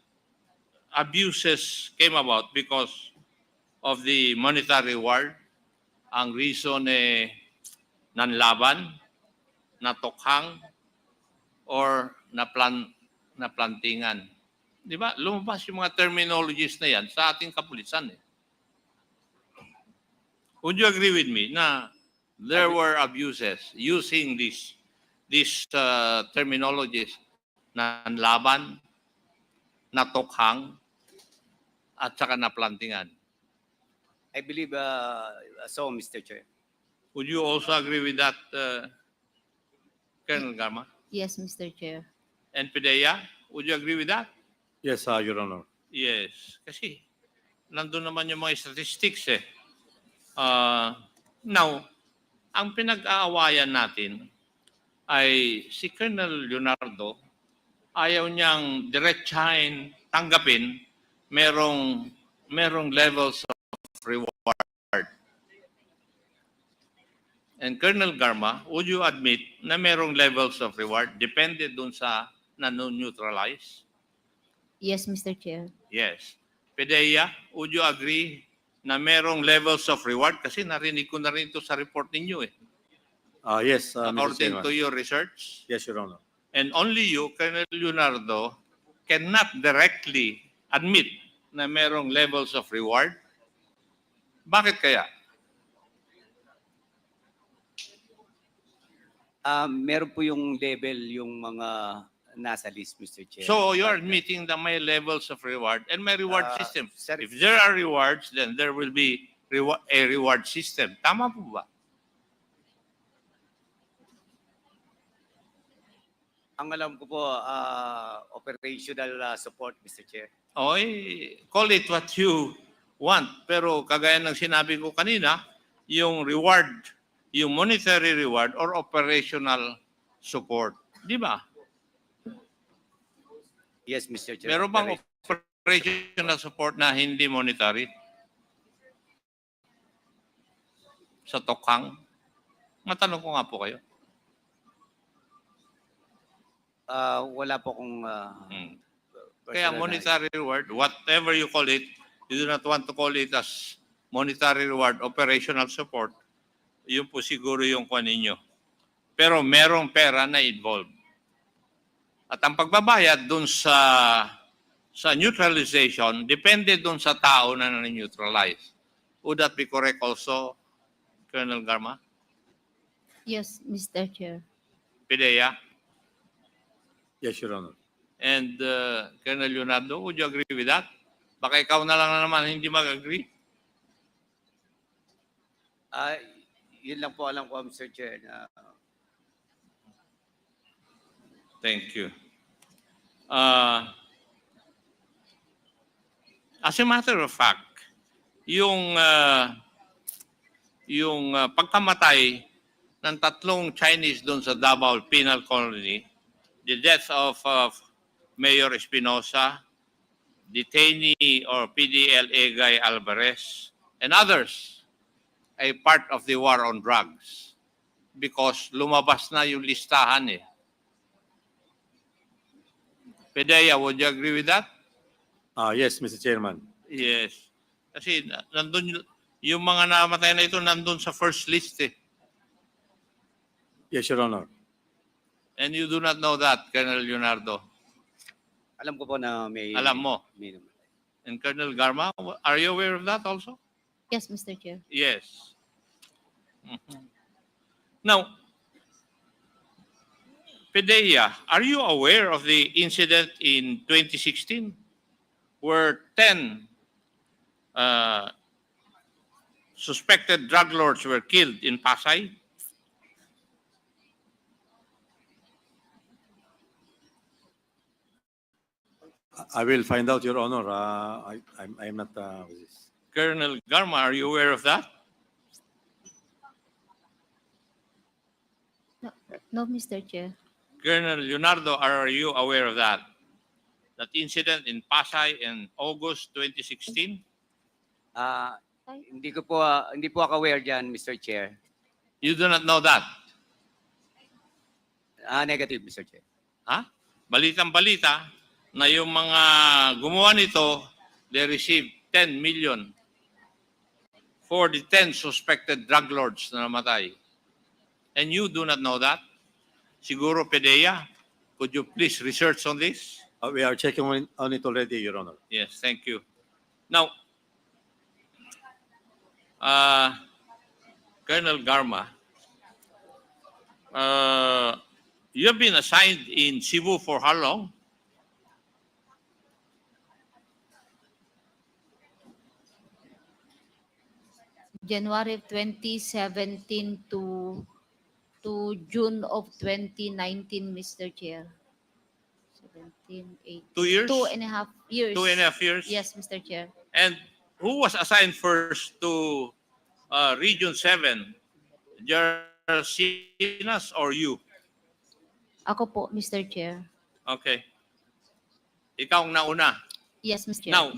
abuses came about because of the monetary reward? Ang reason nanlaban, natokhang, or naplantingan. Di ba? Lumabas yung mga terminologies na yan sa ating kapulisan eh. Would you agree with me na there were abuses using this these terminologies, nanlaban, natokhang, at saka naplantingan. I believe so, Mr. Chair. Would you also agree with that, Colonel Garma? Yes, Mr. Chair. And Pidea, would you agree with that? Yes, Your Honor. Yes. Kasi nandun naman yung mga statistics eh. Now, ang pinag-aawayan natin ay si Colonel Leonardo, ayaw niyang diretsahin, tanggapin, merong levels of reward. And Colonel Garma, would you admit na merong levels of reward depende dun sa nano-neutralize? Yes, Mr. Chair. Yes. Pedea, would you agree na merong levels of reward? Kasi narinig ko na rin ito sa report ninyo eh. Yes, Mr. According Chairman. to your research. Yes, Your Honor. And only you, Colonel Leonardo, cannot directly admit na merong levels of reward. Bakit kaya? Meron po yung level yung mga nasa list, Mr. Chair. So you are But, admitting that may levels of reward and may reward system. sir, If there are rewards, then there will be a reward system. Tama po ba? ang alam ko po, operational support, Mr. Chair. Oy, call it what you want. Pero kagaya ng sinabi ko kanina, yung reward, yung monetary reward or operational support. Di ba? Yes, Mr. Chair. Meron bang operational support na hindi monetary? Sa tokhang? Matanong ko nga po kayo. Wala po kung Kaya monetary reward, whatever you call it, you do not want to call it as monetary reward, operational support, yun po siguro yung kuha ninyo. Pero merong pera na involved. At ang pagbabayad dun sa neutralization, depende dun sa tao na na-neutralize. Would that be correct also, Colonel Garma? Yes, Mr. Chair. Pidea? Yes, Your Honor. And Colonel Leonardo, would you agree with that? Baka ikaw na lang naman hindi mag-agree? Yun lang po alam ko, Mr. Chair. Thank you. As a matter of fact, yung pagkamatay ng 3 Chinese doon sa Davao Penal Colony, the death of Mayor Espinosa, detainee or PDLA Guy Alvarez, and others ay part of the war on drugs because lumabas na yung listahan eh. Pedea, would you agree with that? Yes, Mr. Chairman. Yes. Kasi nandun yung mga namatay na ito nandun sa first list eh. Yes, Your Honor. And you do not know that, Colonel Leonardo. Alam ko po na may... Alam mo. May, And Colonel Garma, are you aware of that also? Yes, Mr. Chair. Yes. Mhm. Now, Pedea, are you aware of the incident in 2016 where 10 suspected drug lords were killed in Pasay? I will find out, Your Honor. I'm not with this. Colonel Garma, are you aware of that? No, Mr. Chair. Colonel Leonardo, are you aware of that? That incident in Pasay in August 2016? hindi po ako aware diyan, Mr. Chair. You do not know that? Negative, Mr. Chair. Ha? Balitang-balita na yung mga gumawa nito, they received 10 million for the 10 suspected drug lords na namatay. And you do not know that? Siguro, Pedea, could you please research on this? We are checking on it already, Your Honor. Yes, thank you. Now, Colonel Garma, You have been assigned in Cebu for how long? January of 2017 to June of 2019, Mr. Chair. 17, 18, 2 years? 2.5 years. 2.5 years? Yes, Mr. Chair. And who was assigned first to Region 7? Gerald Sinas or you? Ako po, Mr. Chair. Okay. Ikaw ang nauna. Yes, Mr. Chair. Now,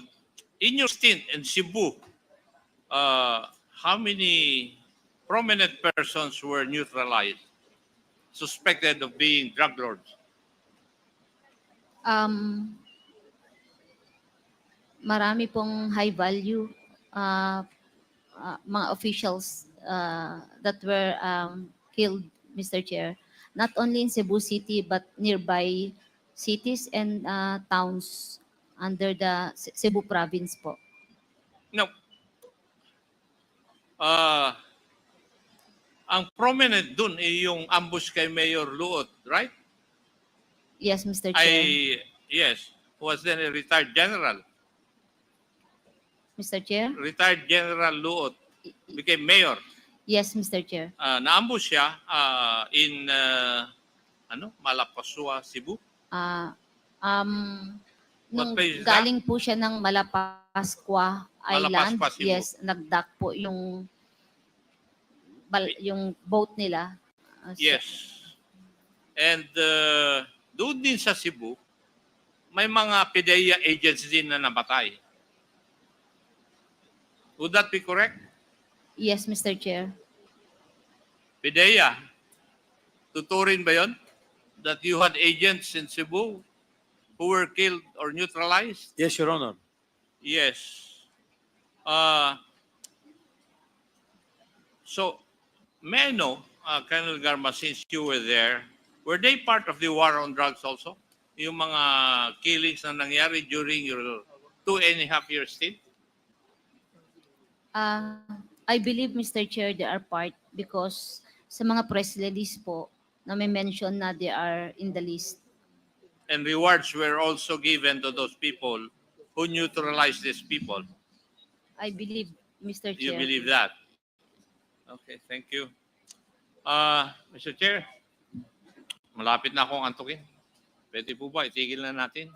in your stint in Cebu, how many prominent persons were neutralized, suspected of being drug lords? Marami pong high value mga officials that were killed, Mr. Chair. Not only in Cebu City but nearby cities and towns under the Cebu province po. No. Ang prominent dun ay yung ambush kay Mayor Luot, right? Yes, Mr. Chair. Yes, was then a retired general. Mr. Chair? Retired General Luot became mayor. Yes, Mr. Chair. Na-ambush siya in Malapascua, Cebu. Nung place is that? galing po siya ng Malapascua Island, Malapascua, Cebu. yes, nag-dock po yung boat nila. Yes. And doon din sa Cebu, may mga PDEA agents din na namatay. Would that be correct? Yes, Mr. Chair. PDEA, tuturin ba yun? That you had agents in Cebu who were killed or neutralized? Yes, Your Honor. Yes. So, may I know, Colonel Garma, since you were there, were they part of the war on drugs also? Yung mga killings na nangyari during your 2.5 year stint? I believe, Mr. Chair, they are part because sa mga press release po na may mention na they are in the list. And rewards were also given to those people who neutralized these people. I believe, Mr. You Chair. believe that? Okay, thank you. Mr. Chair, malapit na akong antukin. Pwede po ba? Itigil na natin.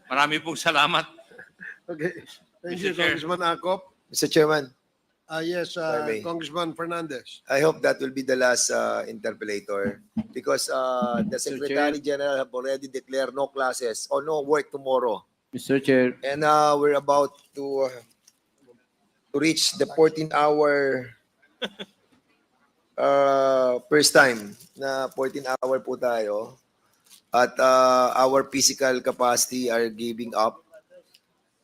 Marami pong salamat. Okay. Thank Mr. you, Chair. Congressman Akop. Mr. Chairman, Yes, Bye-bye. Congressman Fernandez. I hope that will be the last interpellator because the Secretary General have already declared no classes or no work tomorrow. Mr. Chair, And we're about to reach the 14-hour first time na 14-hour po tayo. At our physical capacity are giving up.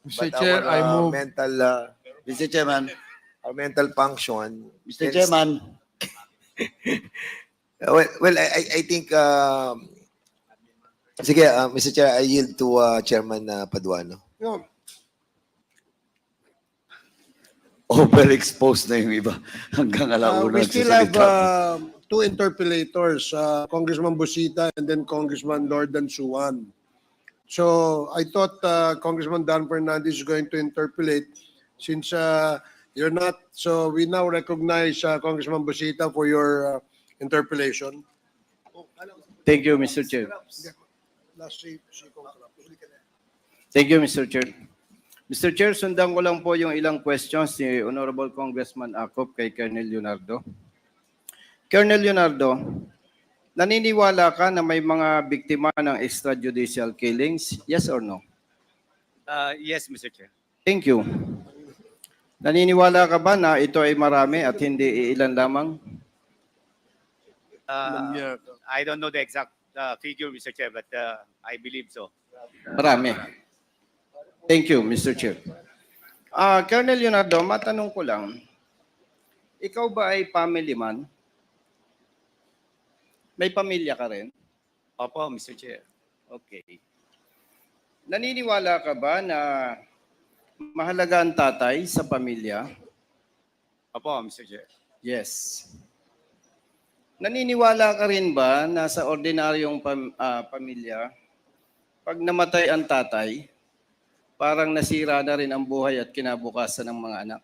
Mr. But Chair, our I move. mental Mr. Chairman, our mental function. Mr. can- Chairman, Well, I think sige, Mr. Chair, I yield to Chairman Paduano. No, overexposed na yung iba hanggang alauna. we still have two interpellators, Congressman Busita and then Congressman Lordan Suwan. So I thought Congressman Dan Fernandez is going to interpellate since you're not. So we now recognize Congressman Busita for your interpellation. Thank you, Mr. Chair. Thank you, Mr. Chair. Mr. Chair, sundan ko lang po yung ilang questions ni Honorable Congressman Acop kay Colonel Leonardo. Colonel Leonardo, naniniwala ka na may mga biktima ng extrajudicial killings? Yes or no? Yes, Mr. Chair. Thank you. Naniniwala ka ba na ito ay marami at hindi ilan lamang? I don't know the exact figure, Mr. Chair, but I believe so. Marami. Thank you, Mr. Chair. Colonel Leonardo, matanong ko lang, ikaw ba ay family man? May pamilya ka rin? Opo, Mr. Chair. Okay. Naniniwala ka ba na mahalaga ang tatay sa pamilya? Opo, Mr. Chair. Yes. Naniniwala ka rin ba na sa ordinaryong pamilya, pag namatay ang tatay, parang nasira na rin ang buhay at kinabukasan ng mga anak?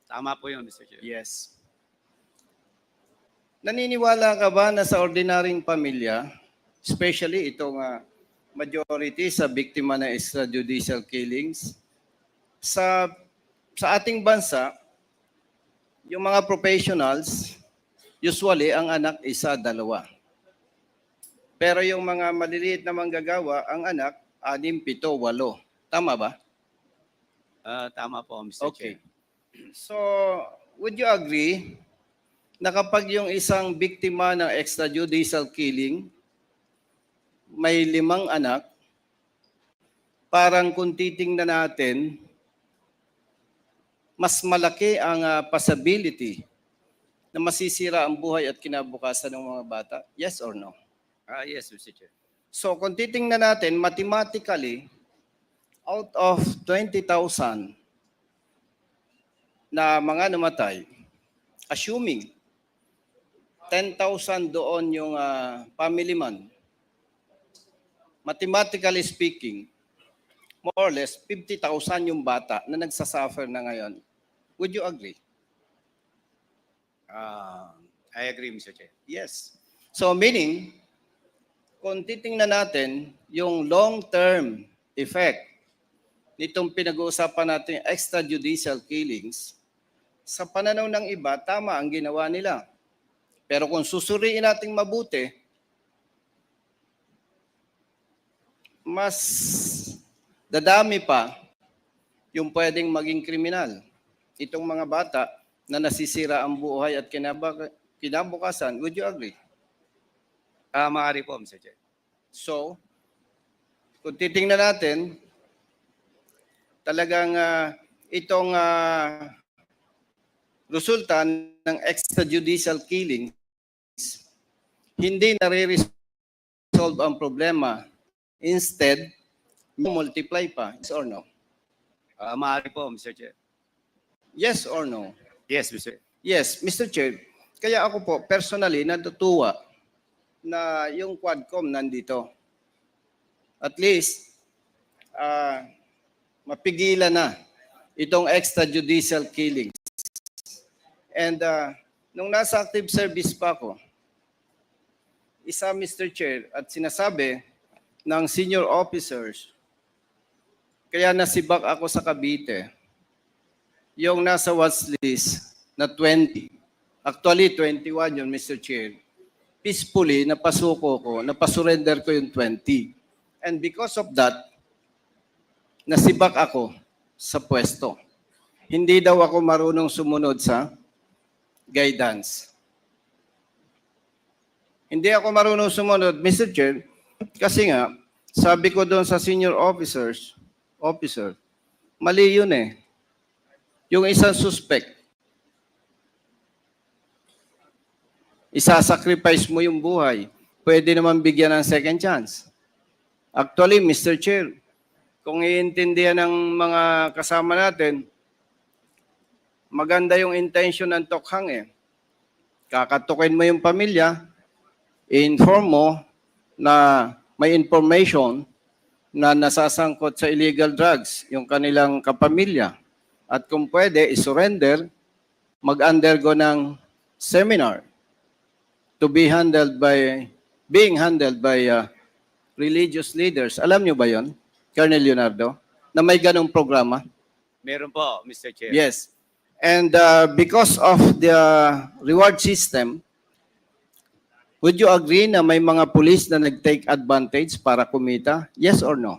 Tama po yun, Mr. Chair. Yes. Naniniwala ka ba na sa ordinaryong pamilya, especially itong majority sa biktima ng extrajudicial killings, sa ating bansa, yung mga professionals, usually ang anak isa, dalawa. Pero yung mga maliliit na manggagawa, ang anak, 6, 7, 8. Tama ba? Tama po, Mr. Okay. Chair. So, would you agree na kapag yung isang biktima ng extrajudicial killing, may 5 anak, parang kung titingnan natin, mas malaki ang possibility na masisira ang buhay at kinabukasan ng mga bata? Yes or no? Yes, Mr. Chair. So kung titingnan natin, mathematically, out of 20,000 na mga namatay, assuming 10,000 doon yung family man, mathematically speaking, more or less, 50,000 yung bata na nagsasuffer na ngayon. Would you agree? I agree, Mr. Chair. Yes. So meaning, kung titingnan natin yung long-term effect nitong pinag-uusapan natin extrajudicial killings, sa pananaw ng iba, tama ang ginawa nila. Pero kung susuriin natin mabuti, mas dadami pa yung pwedeng maging kriminal. Itong mga bata na nasisira ang buhay at kinabukasan, would you agree? Maaari po, Mr. Chair. So, kung titingnan natin, talagang itong resulta ng extrajudicial killings, hindi nare-resolve ang problema. Instead, multiply pa. Yes or no? Maaari po, Mr. Chair. Yes or no? Yes, Mr. Yes, Mr. Chair. Kaya ako po, personally, natutuwa na yung Quadcom nandito. At least, mapigilan na itong extrajudicial killings. And nung nasa active service pa ako, isa, Mr. Chair, at sinasabi ng senior officers, kaya nasibak ako sa Cavite, yung nasa watch list na 20. Actually, 21 yun, Mr. Chair. Peacefully, napasuko ko, napasurrender ko yung 20. And because of that, nasibak ako sa pwesto. Hindi daw ako marunong sumunod sa guidance. Hindi ako marunong sumunod, Mr. Chair, kasi nga, sabi ko doon sa senior officer, mali yun eh. Yung isang suspect, isasacrifice mo yung buhay. Pwede naman bigyan ng second chance. Actually, Mr. Chair, kung iintindihan ng mga kasama natin, maganda yung intention ng tokhang eh. Kakatukin mo yung pamilya, i-inform mo na may information na nasasangkot sa illegal drugs yung kanilang kapamilya. At kung pwede, isurrender, mag-undergo ng seminar to be being handled by religious leaders. Alam nyo ba yon, Colonel Leonardo, na may ganong programa? Meron po, Mr. Chair. Yes. And because of the reward system, would you agree na may mga police na nag-take advantage para kumita? Yes or no?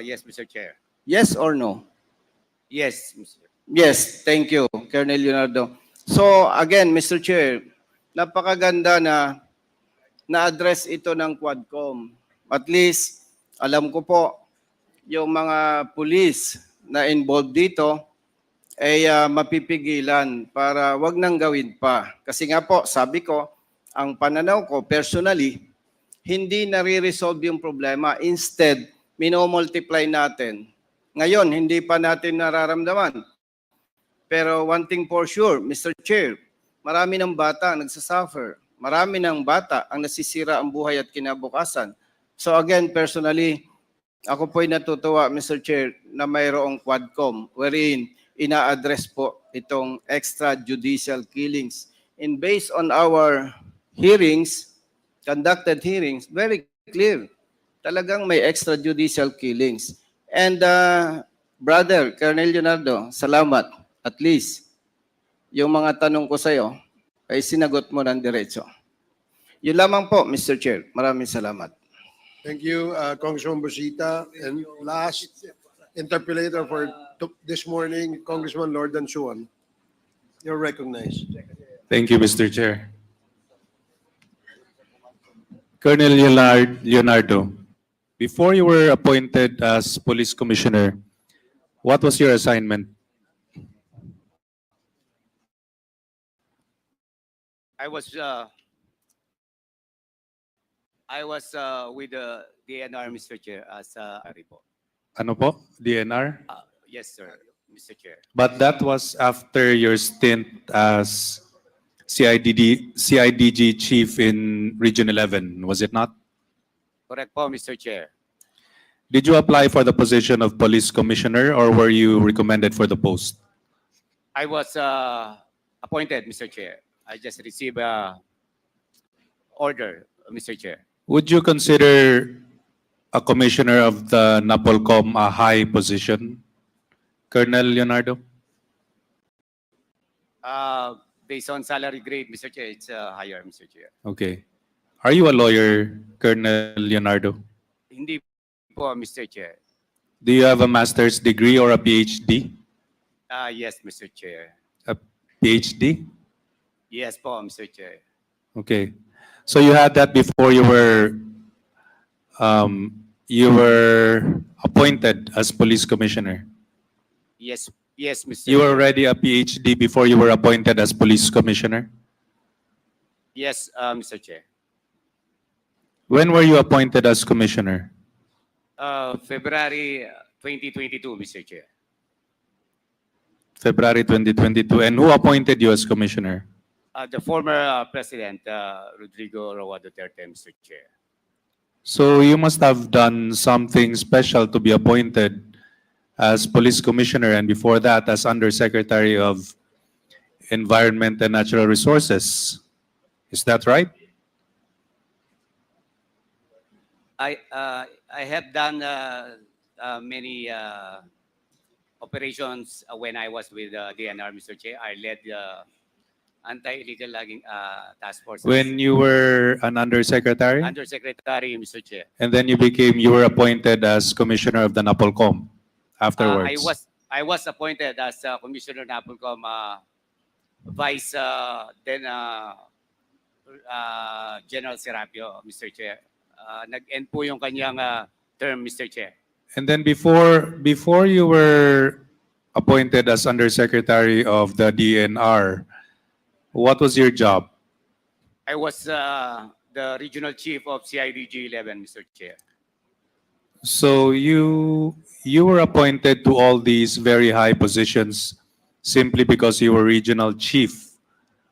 Yes, Mr. Chair. Yes or no? Yes, Mr. Chair. Yes, thank you, Colonel Leonardo. So again, Mr. Chair, napakaganda na na-address ito ng Quadcom. At least, alam ko po, yung mga police na involved dito ay mapipigilan para wag nang gawin pa. Kasi nga po, sabi ko, ang pananaw ko personally, hindi nare-resolve yung problema. Instead, minomultiply natin. Ngayon, hindi pa natin nararamdaman. Pero one thing for sure, Mr. Chair, marami ng bata ang nagsasuffer. Marami ng bata ang nasisira ang buhay at kinabukasan. So again, personally, ako po'y natutuwa, Mr. Chair, na mayroong Quadcom wherein ina-address po itong extrajudicial killings. And based on our hearings, conducted hearings, very clear. Talagang may extrajudicial killings. And Brother Colonel Leonardo, salamat. At least, yung mga tanong ko sa'yo ay sinagot mo ng diretso. Yun lamang po, Mr. Chair. Maraming salamat. Thank you, Congressman Busita. And last interpellator for this morning, Congressman Lord Dansuan. You're recognized. Thank you, Mr. Chair. Colonel Leonardo, before you were appointed as police commissioner, what was your assignment? I was with the DNR, Mr. Chair, as po. Ano po? DNR? Yes, sir, Mr. Chair. But that was after your stint as CIDG chief in Region 11, was it not? Correct po, Mr. Chair. Did you apply for the position of police commissioner or were you recommended for the post? I was appointed, Mr. Chair. I just received a order, Mr. Chair. Would you consider a commissioner of the NAPOLCOM a high position, Colonel Leonardo? Based on salary grade, Mr. Chair, it's higher, Mr. Chair. Okay. Are you a lawyer, Colonel Leonardo? Hindi po, Mr. Chair. Do you have a master's degree or a PhD? Yes, Mr. Chair. A PhD? Yes po, Mr. Chair. Okay. So you had that before you were appointed as police commissioner. Yes, Mr. You were Chair. already a PhD before you were appointed as police commissioner. Yes, Mr. Chair. When were you appointed as commissioner? February 2022, Mr. Chair. February 2022. And who appointed you as commissioner? The former President, Rodrigo Roa Duterte, Mr. Chair. So you must have done something special to be appointed as police commissioner and before that as undersecretary of Environment and Natural Resources. Is that right? I have done many operations when I was with DNR, Mr. Chair. I led the anti-illegal logging task force. When you were an undersecretary Undersecretary, Mr. Chair. and then you were appointed as commissioner of the NAPOLCOM afterwards. I was appointed as Commissioner NAPOLCOM Vice then General Serapio, Mr. Chair. Nag-end po yung kanyang term, Mr. Chair. And then before you were appointed as undersecretary of the DNR, what was your job? I was the regional chief of CIDG 11, Mr. Chair. So you were appointed to all these very high positions simply because you were regional chief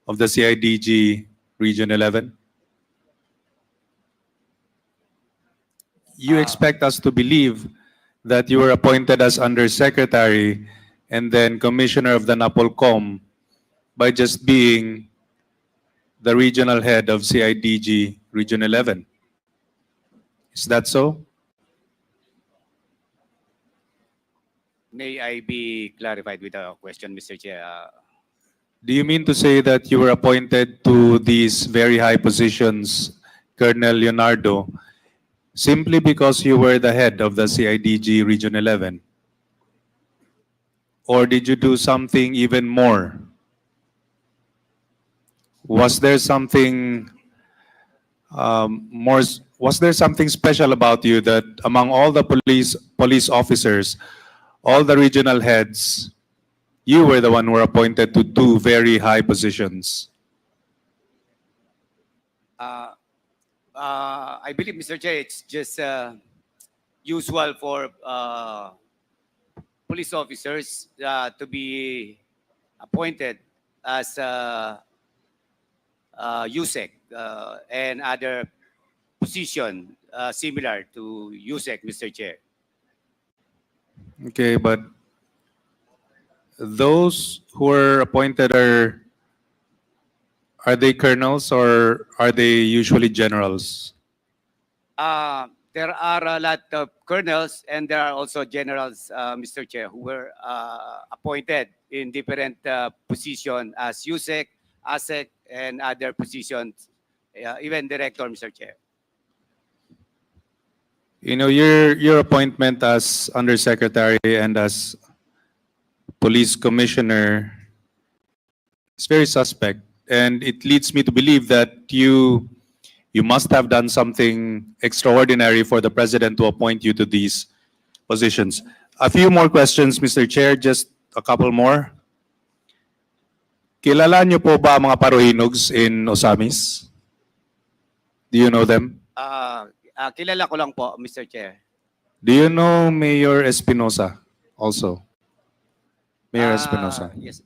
of the CIDG Region 11? You expect us to believe that you were appointed as undersecretary and then commissioner of the NAPOLCOM by just being the regional head of CIDG Region 11. Is that so? May I be clarified with a question, Mr. Chair? Do you mean to say that you were appointed to these very high positions, Colonel Leonardo, simply because you were the head of the CIDG Region 11? Or did you do something even more? Was there something more? Was there something special about you that among all the police officers, all the regional heads, you were the one who were appointed to two very high positions? I believe, Mr. Chair, it's just usual for police officers to be appointed as USEC and other position similar to USEC, Mr. Chair. Okay, but those who are appointed are they colonels or are they usually generals? There are a lot of colonels and there are also generals, Mr. Chair, who were appointed in different positions as USEC, ASEC, and other positions, even director, Mr. Chair. You know, your appointment as undersecretary and as police commissioner is very suspect, and it leads me to believe that you must have done something extraordinary for the president to appoint you to these positions. A few more questions, Mr. Chair, just a couple more. Kilala niyo po ba ang mga Parohinogs in Osamis? Do you know them? Kilala ko lang po, Mr. Chair. Do you know Mayor Espinosa also? Mayor Espinosa. Yes,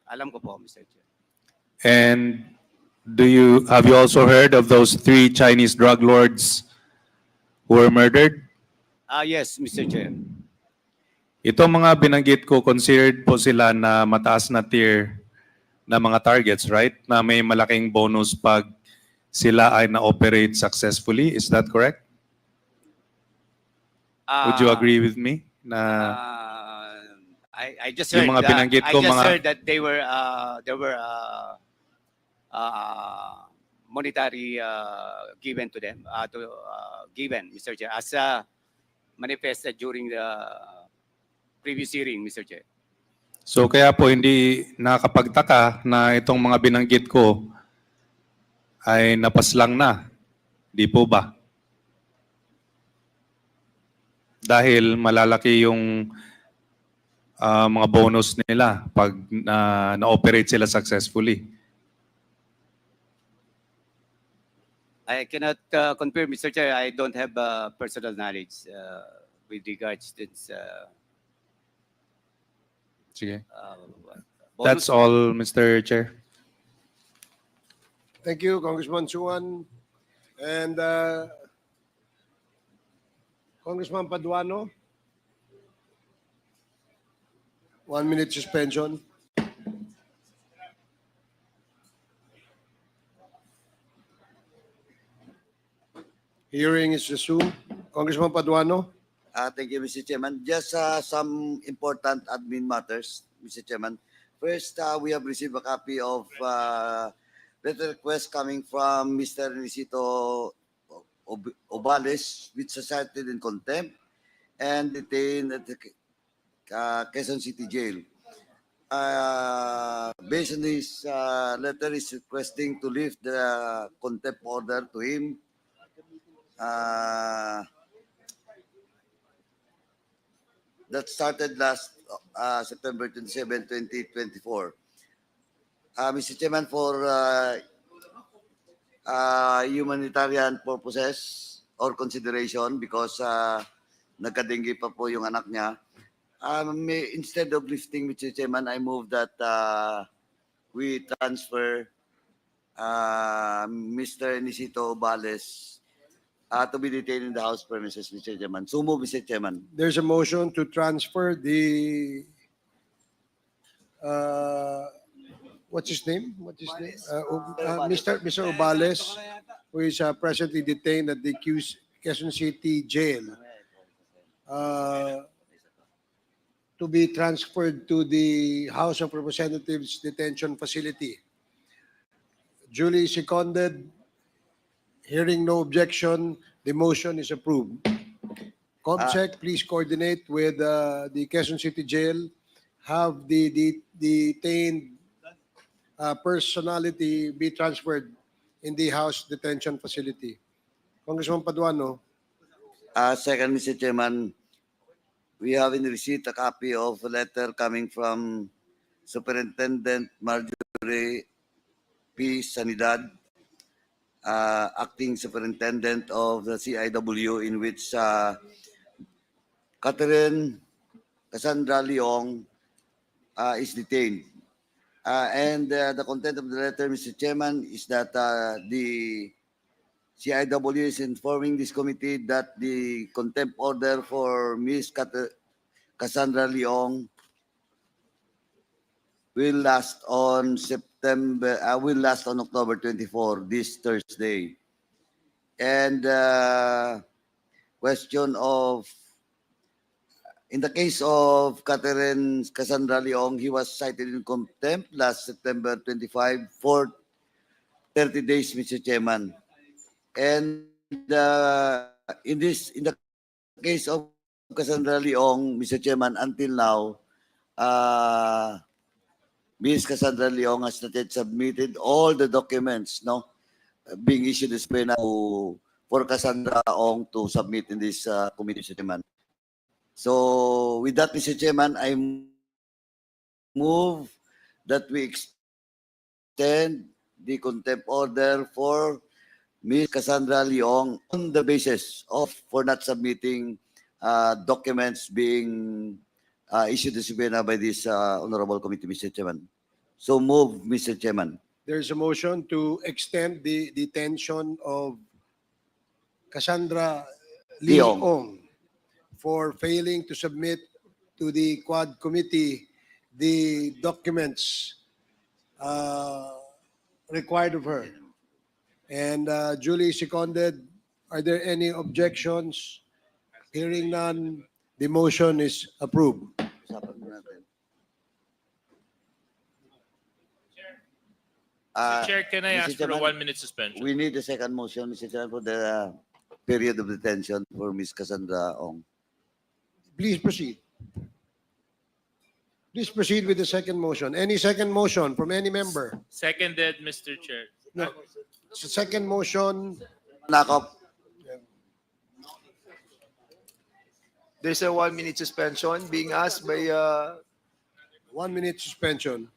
alam ko po, Mr. Chair. And have you also heard of those 3 Chinese drug lords who were murdered? Yes, Mr. Chair. Itong mga binanggit ko, considered po sila na mataas na tier na mga targets, right? Na may malaking bonus pag sila ay na-operate successfully. Is that correct? Would you agree with me? Na I just Yung heard mga binanggit ko, I just mga- heard that they were monetary given to them given, Mr. Chair, as manifested during the previous hearing, Mr. Chair. so kaya po hindi nakakapagtaka na itong mga binanggit ko ay napaslang na. Di po ba? Dahil malalaki yung mga bonus nila pag na-operate sila successfully. I cannot confirm, Mr. Chair. I don't have personal knowledge with regards to this. Sige. Bonus. That's all, Mr. Chair. Thank you, Congressman Suwan. And Congressman Paduano. 1 minute suspension. Hearing is resumed. Congressman Paduano. Thank you, Mr. Chairman. Just some important admin matters, Mr. Chairman. First, we have received a copy of letter request coming from Mr. Nisito Obales, which is cited in contempt and detained at the Quezon City Jail. Based on this letter, is requesting to lift the contempt order to him. That started last September 27, 2024. Mr. Chairman, for humanitarian purposes or consideration, because nagkadenggi pa po yung anak niya, instead of lifting, Mr. Chairman, I move that we transfer Mr. Nisito Obales to be detained in the House premises, Mr. Chairman. So move, Mr. Chairman. There's a motion to transfer the what's his name? Mr. Obales, who is presently detained at the Quezon City Jail, to be transferred to the House of Representatives detention facility. Duly seconded. Hearing no objection, the motion is approved. COMSEC, please coordinate with the Quezon City Jail. Have the detained personality be transferred in the House detention facility. Congressman Paduano. Second, Mr. Chairman, we have in receipt a copy of a letter coming from Superintendent Marjorie P. Sanidad, acting superintendent of the CIW, in which Catherine Cassandra Leong is detained. And the content of the letter, Mr. Chairman, is that the CIW is informing this committee that the contempt order for Ms. Cassandra Leong will last on October 24, this Thursday. And question of, in the case of Catherine Cassandra Leong, he was cited in contempt last September 25 for 30 days, Mr. Chairman. And in the case of Cassandra Leong, Mr. Chairman, until now, Ms. Cassandra Leong has not yet submitted all the documents, no, being issued as subpoena for Cassandra Leong to submit in this committee, Mr. Chairman. So, with that, Mr. Chairman, I move that we extend the contempt order for Ms. Cassandra Leong on the basis of for not submitting documents being issued as subpoena by this honorable committee, Mr. Chairman. So move, Mr. Chairman. There's a motion to extend the detention of Cassandra Leong. Leong for failing to submit to the Quad Committee the documents required of her. And duly seconded. Are there any objections? Hearing none, the motion is approved. Mr. Chair, can I Mr. ask for a Chairman, 1 minute suspension? We need a second motion, Mr. Chairman, for the period of detention for Ms. Cassandra Ong. Please proceed. Please proceed with the second motion. Any second motion from any member? Seconded, Mr. Chair. No. Second motion. Nakop. There's a 1 minute suspension being asked by 1 minute suspension.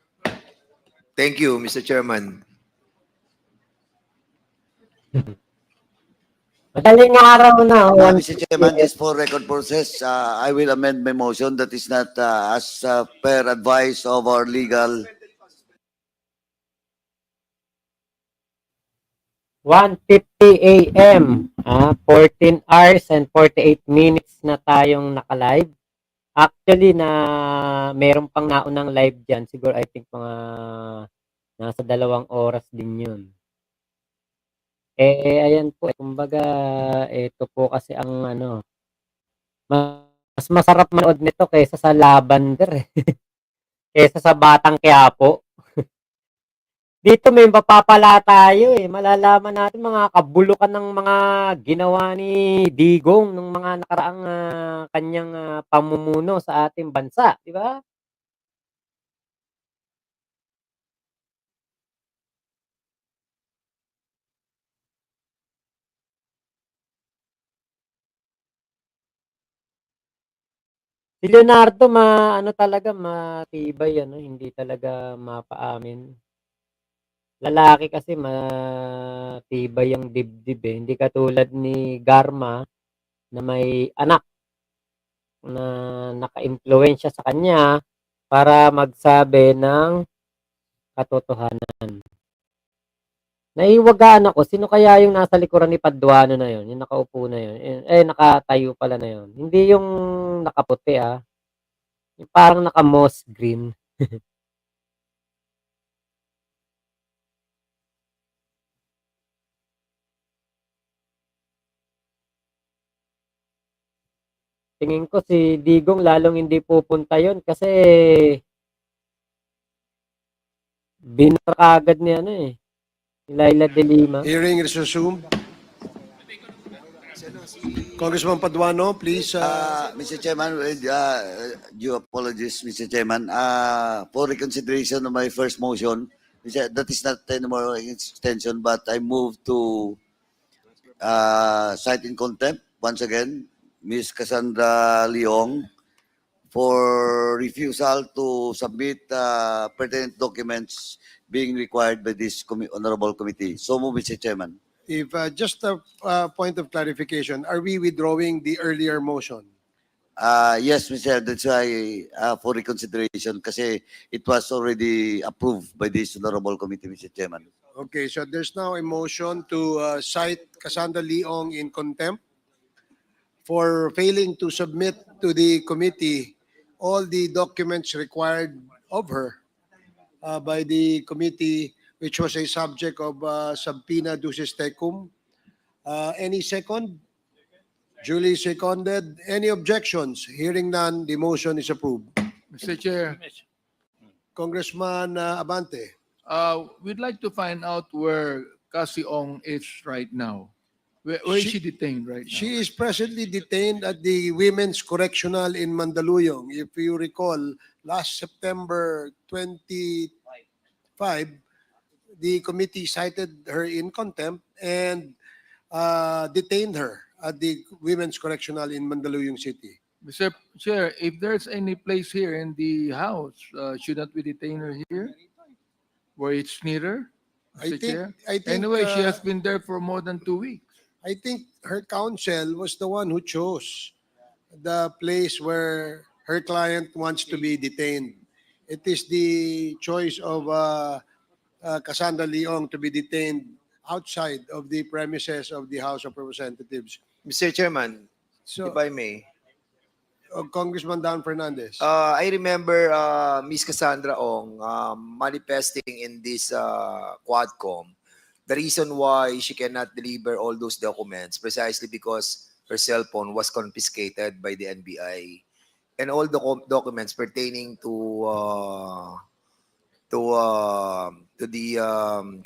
Thank you, Mr. Chairman. Madaling araw na. Mr. Chairman, just for record purposes, I will amend my motion that is not as per advice of our legal. 1:50 a.m. 14 hours and 48 minutes na tayong naka-live. Actually, meron pang naunang live dyan. Siguro, I think, mga nasa 2 oras din yun. Ayan po. Kumbaga, ito po kasi ang mas masarap manood nito kaysa sa Lavender. Kaysa sa Batang Quiapo. Dito may mapapala tayo Malalaman natin mga kabulukan ng mga ginawa ni Digong ng mga nakaraang kanyang pamumuno sa ating bansa, di ba? Si Leonardo talaga matibay hindi talaga mapaamin. Lalaki kasi matibay ang dibdib Hindi katulad ni Garma na may anak na naka-impluwensya sa kanya para magsabi ng katotohanan. Naiwagaan ako, sino kaya yung nasa likuran ni Paduano na yon, yung nakaupo na yon, nakatayo pala na yon. Hindi yung nakaputi yung parang naka-moss green. Tingin ko si Digong lalong hindi pupunta yon kasi binara agad ni ni Laila De Lima. Hearing is resumed. Congressman Paduano, please. Mr. Chairman, with due apologies, Mr. Chairman, for reconsideration of my first motion, that is not anymore extension, but I move to cite in contempt once again Ms. Cassandra Leong for refusal to submit pertinent documents being required by this honorable committee. So move, Mr. Chairman. If just a point of clarification, are we withdrawing the earlier motion? Yes, Mr. Chair, that's why for reconsideration kasi it was already approved by this honorable committee, Mr. Chairman. Okay, so there's now a motion to cite Cassandra Leong in contempt for failing to submit to the committee all the documents required of her by the committee, which was a subject of subpoena ducis tecum. Any second? Duly seconded. Any objections? Hearing none, the motion is approved. Mr. Chair, Congressman Abante. we'd like to find out where Cassie Ong is right now. Where is she detained right now? She is presently detained at the Women's Correctional in Mandaluyong. If you recall, last September 25, the committee cited her in contempt and detained her at the Women's Correctional in Mandaluyong City. Mr. Chair, if there's any place here in the house, shouldn't we detain her here? Where it's nearer? Mr. Chair? I think, Anyway, she has been there for more than 2 weeks. I think her counsel was the one who chose the place where her client wants to be detained. It is the choice of Cassandra Leong to be detained outside of the premises of the House of Representatives. Mr. Chairman, So, if I may. Congressman Dan Fernandez. I remember Miss Cassandra Ong manifesting in this Quadcom the reason why she cannot deliver all those documents precisely because her cell phone was confiscated by the NBI and all the documents pertaining to the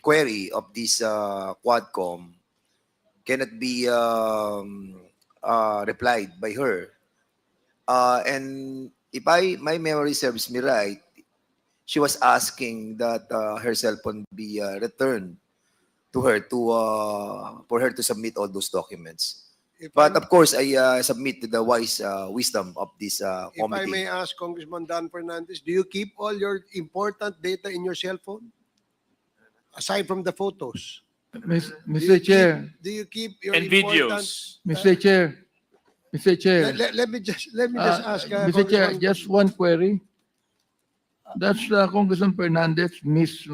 query of this Quadcom cannot be replied by her. And if my memory serves me right, she was asking that her cell phone be returned to her for her to submit all those documents. But of course, I submit to the wise wisdom of this If I committee. may ask Congressman Dan Fernandez, do you keep all your important data in your cell phone? Aside from the photos. Mr. Chair, Do you keep your And important... videos. Mr. Chair, Mr. Chair. Let me just ask... Mr. Chair, Congressman- just one query. That's Congressman Fernandez, Miss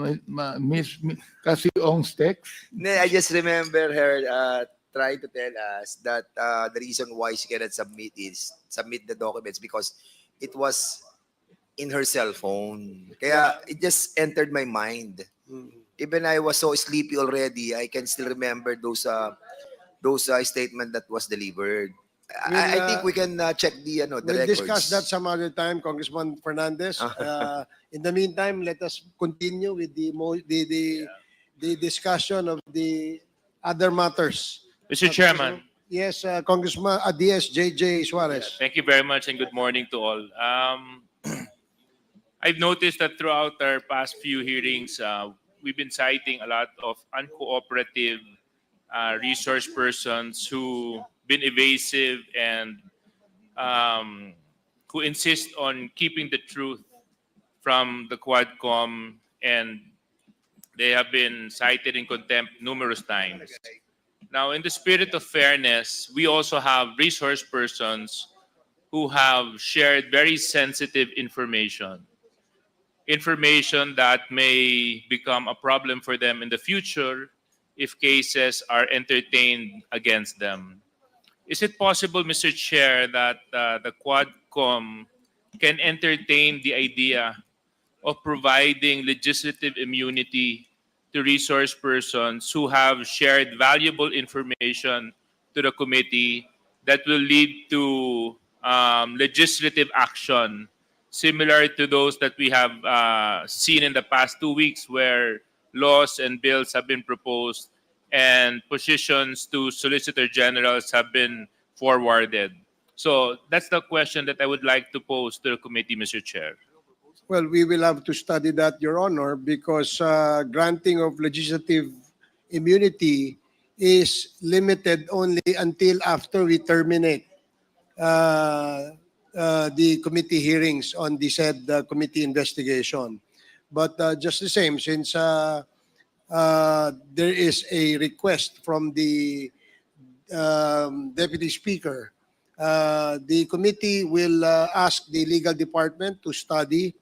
Cassie Ong's text. I just remember her trying to tell us that the reason why she cannot submit the documents because it was in her cell phone. Kaya it just entered my mind. Even I was so sleepy already, I can still remember those statement that was delivered. I think we can check the We'll records. discuss that some other time, Congressman Fernandez. In the meantime, let us continue with the discussion of the other matters. Mr. Chairman, Yes, Congressman Diaz J.J. Suarez. thank you very much and good morning to all. I've noticed that throughout our past few hearings, we've been citing a lot of uncooperative resource persons who been evasive and who insist on keeping the truth from the Quadcom, and they have been cited in contempt numerous times. Now, in the spirit of fairness, we also have resource persons who have shared very sensitive information that may become a problem for them in the future if cases are entertained against them. Is it possible, Mr. Chair, that the Quadcom can entertain the idea of providing legislative immunity to resource persons who have shared valuable information to the committee that will lead to legislative action similar to those that we have seen in the past 2 weeks where laws and bills have been proposed and positions to Solicitor Generals have been forwarded. So that's the question that I would like to pose to the committee, Mr. Chair. Well, we will have to study that, Your Honor, because granting of legislative immunity is limited only until after we terminate the committee hearings on the said committee investigation. But just the same, since there is a request from the Deputy Speaker the committee will ask the legal department to study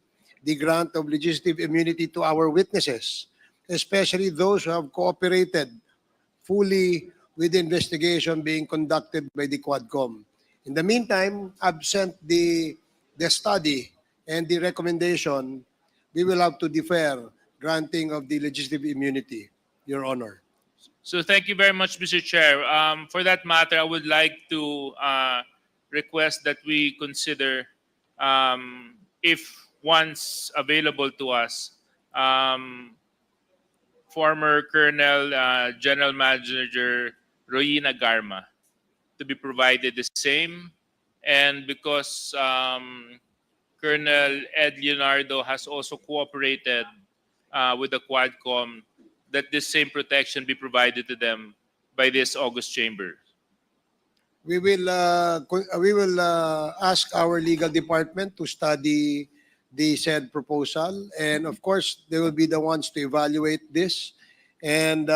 the grant of legislative immunity to our witnesses, especially those who have cooperated fully with the investigation being conducted by the Quadcom. In the meantime, absent the study and the recommendation, we will have to defer granting of the legislative immunity, Your Honor. So thank you very much, Mr. Chair. For that matter, I would like to request that we consider, if once available to us, former Colonel General Manager Royina Garma to be provided the same. And because Colonel Ed Leonardo has also cooperated with the Quadcom, that this same protection be provided to them by this August chamber. We will ask our legal department to study the said proposal, and of course they will be the ones to evaluate this, and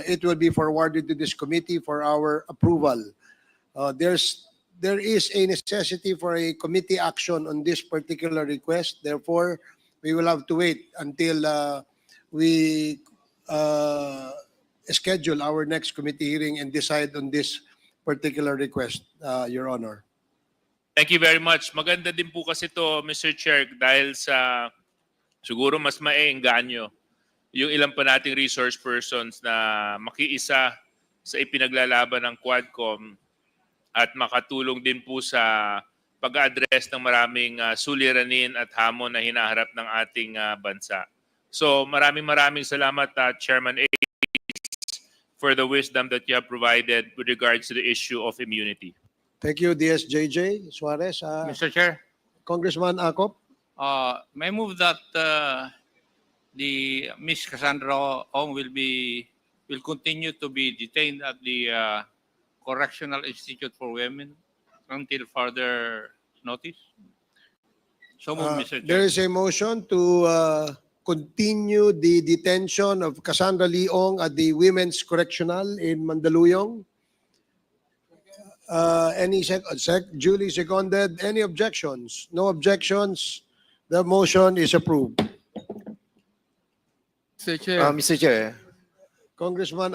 it will be forwarded to this committee for our approval. There is a necessity for a committee action on this particular request. Therefore, we will have to wait until we schedule our next committee hearing and decide on this particular request, Your Honor. Thank you very much. Maganda din po kasi to, Mr. Chair, dahil sa siguro mas maeengganyo yung ilang pa nating resource persons na makiisa sa ipinaglalaban ng Quadcom at makatulong din po sa pag-address ng maraming suliranin at hamon na hinaharap ng ating bansa. So maraming salamat, Chairman Ace, for the wisdom that you have provided with regards to the issue of immunity. Thank you, DSJJ Suarez. Mr. Chair, Congressman Acop. may I move that the Miss Cassandra Ong will continue to be detained at the Correctional Institute for Women until further notice. So moved, Mr. Chair. There is a motion to continue the detention of Cassandra Leong at the Women's Correctional in Mandaluyong. Duly seconded. Any objections? No objections. The motion is approved. Mr. Chair. Mr. Chair, Congressman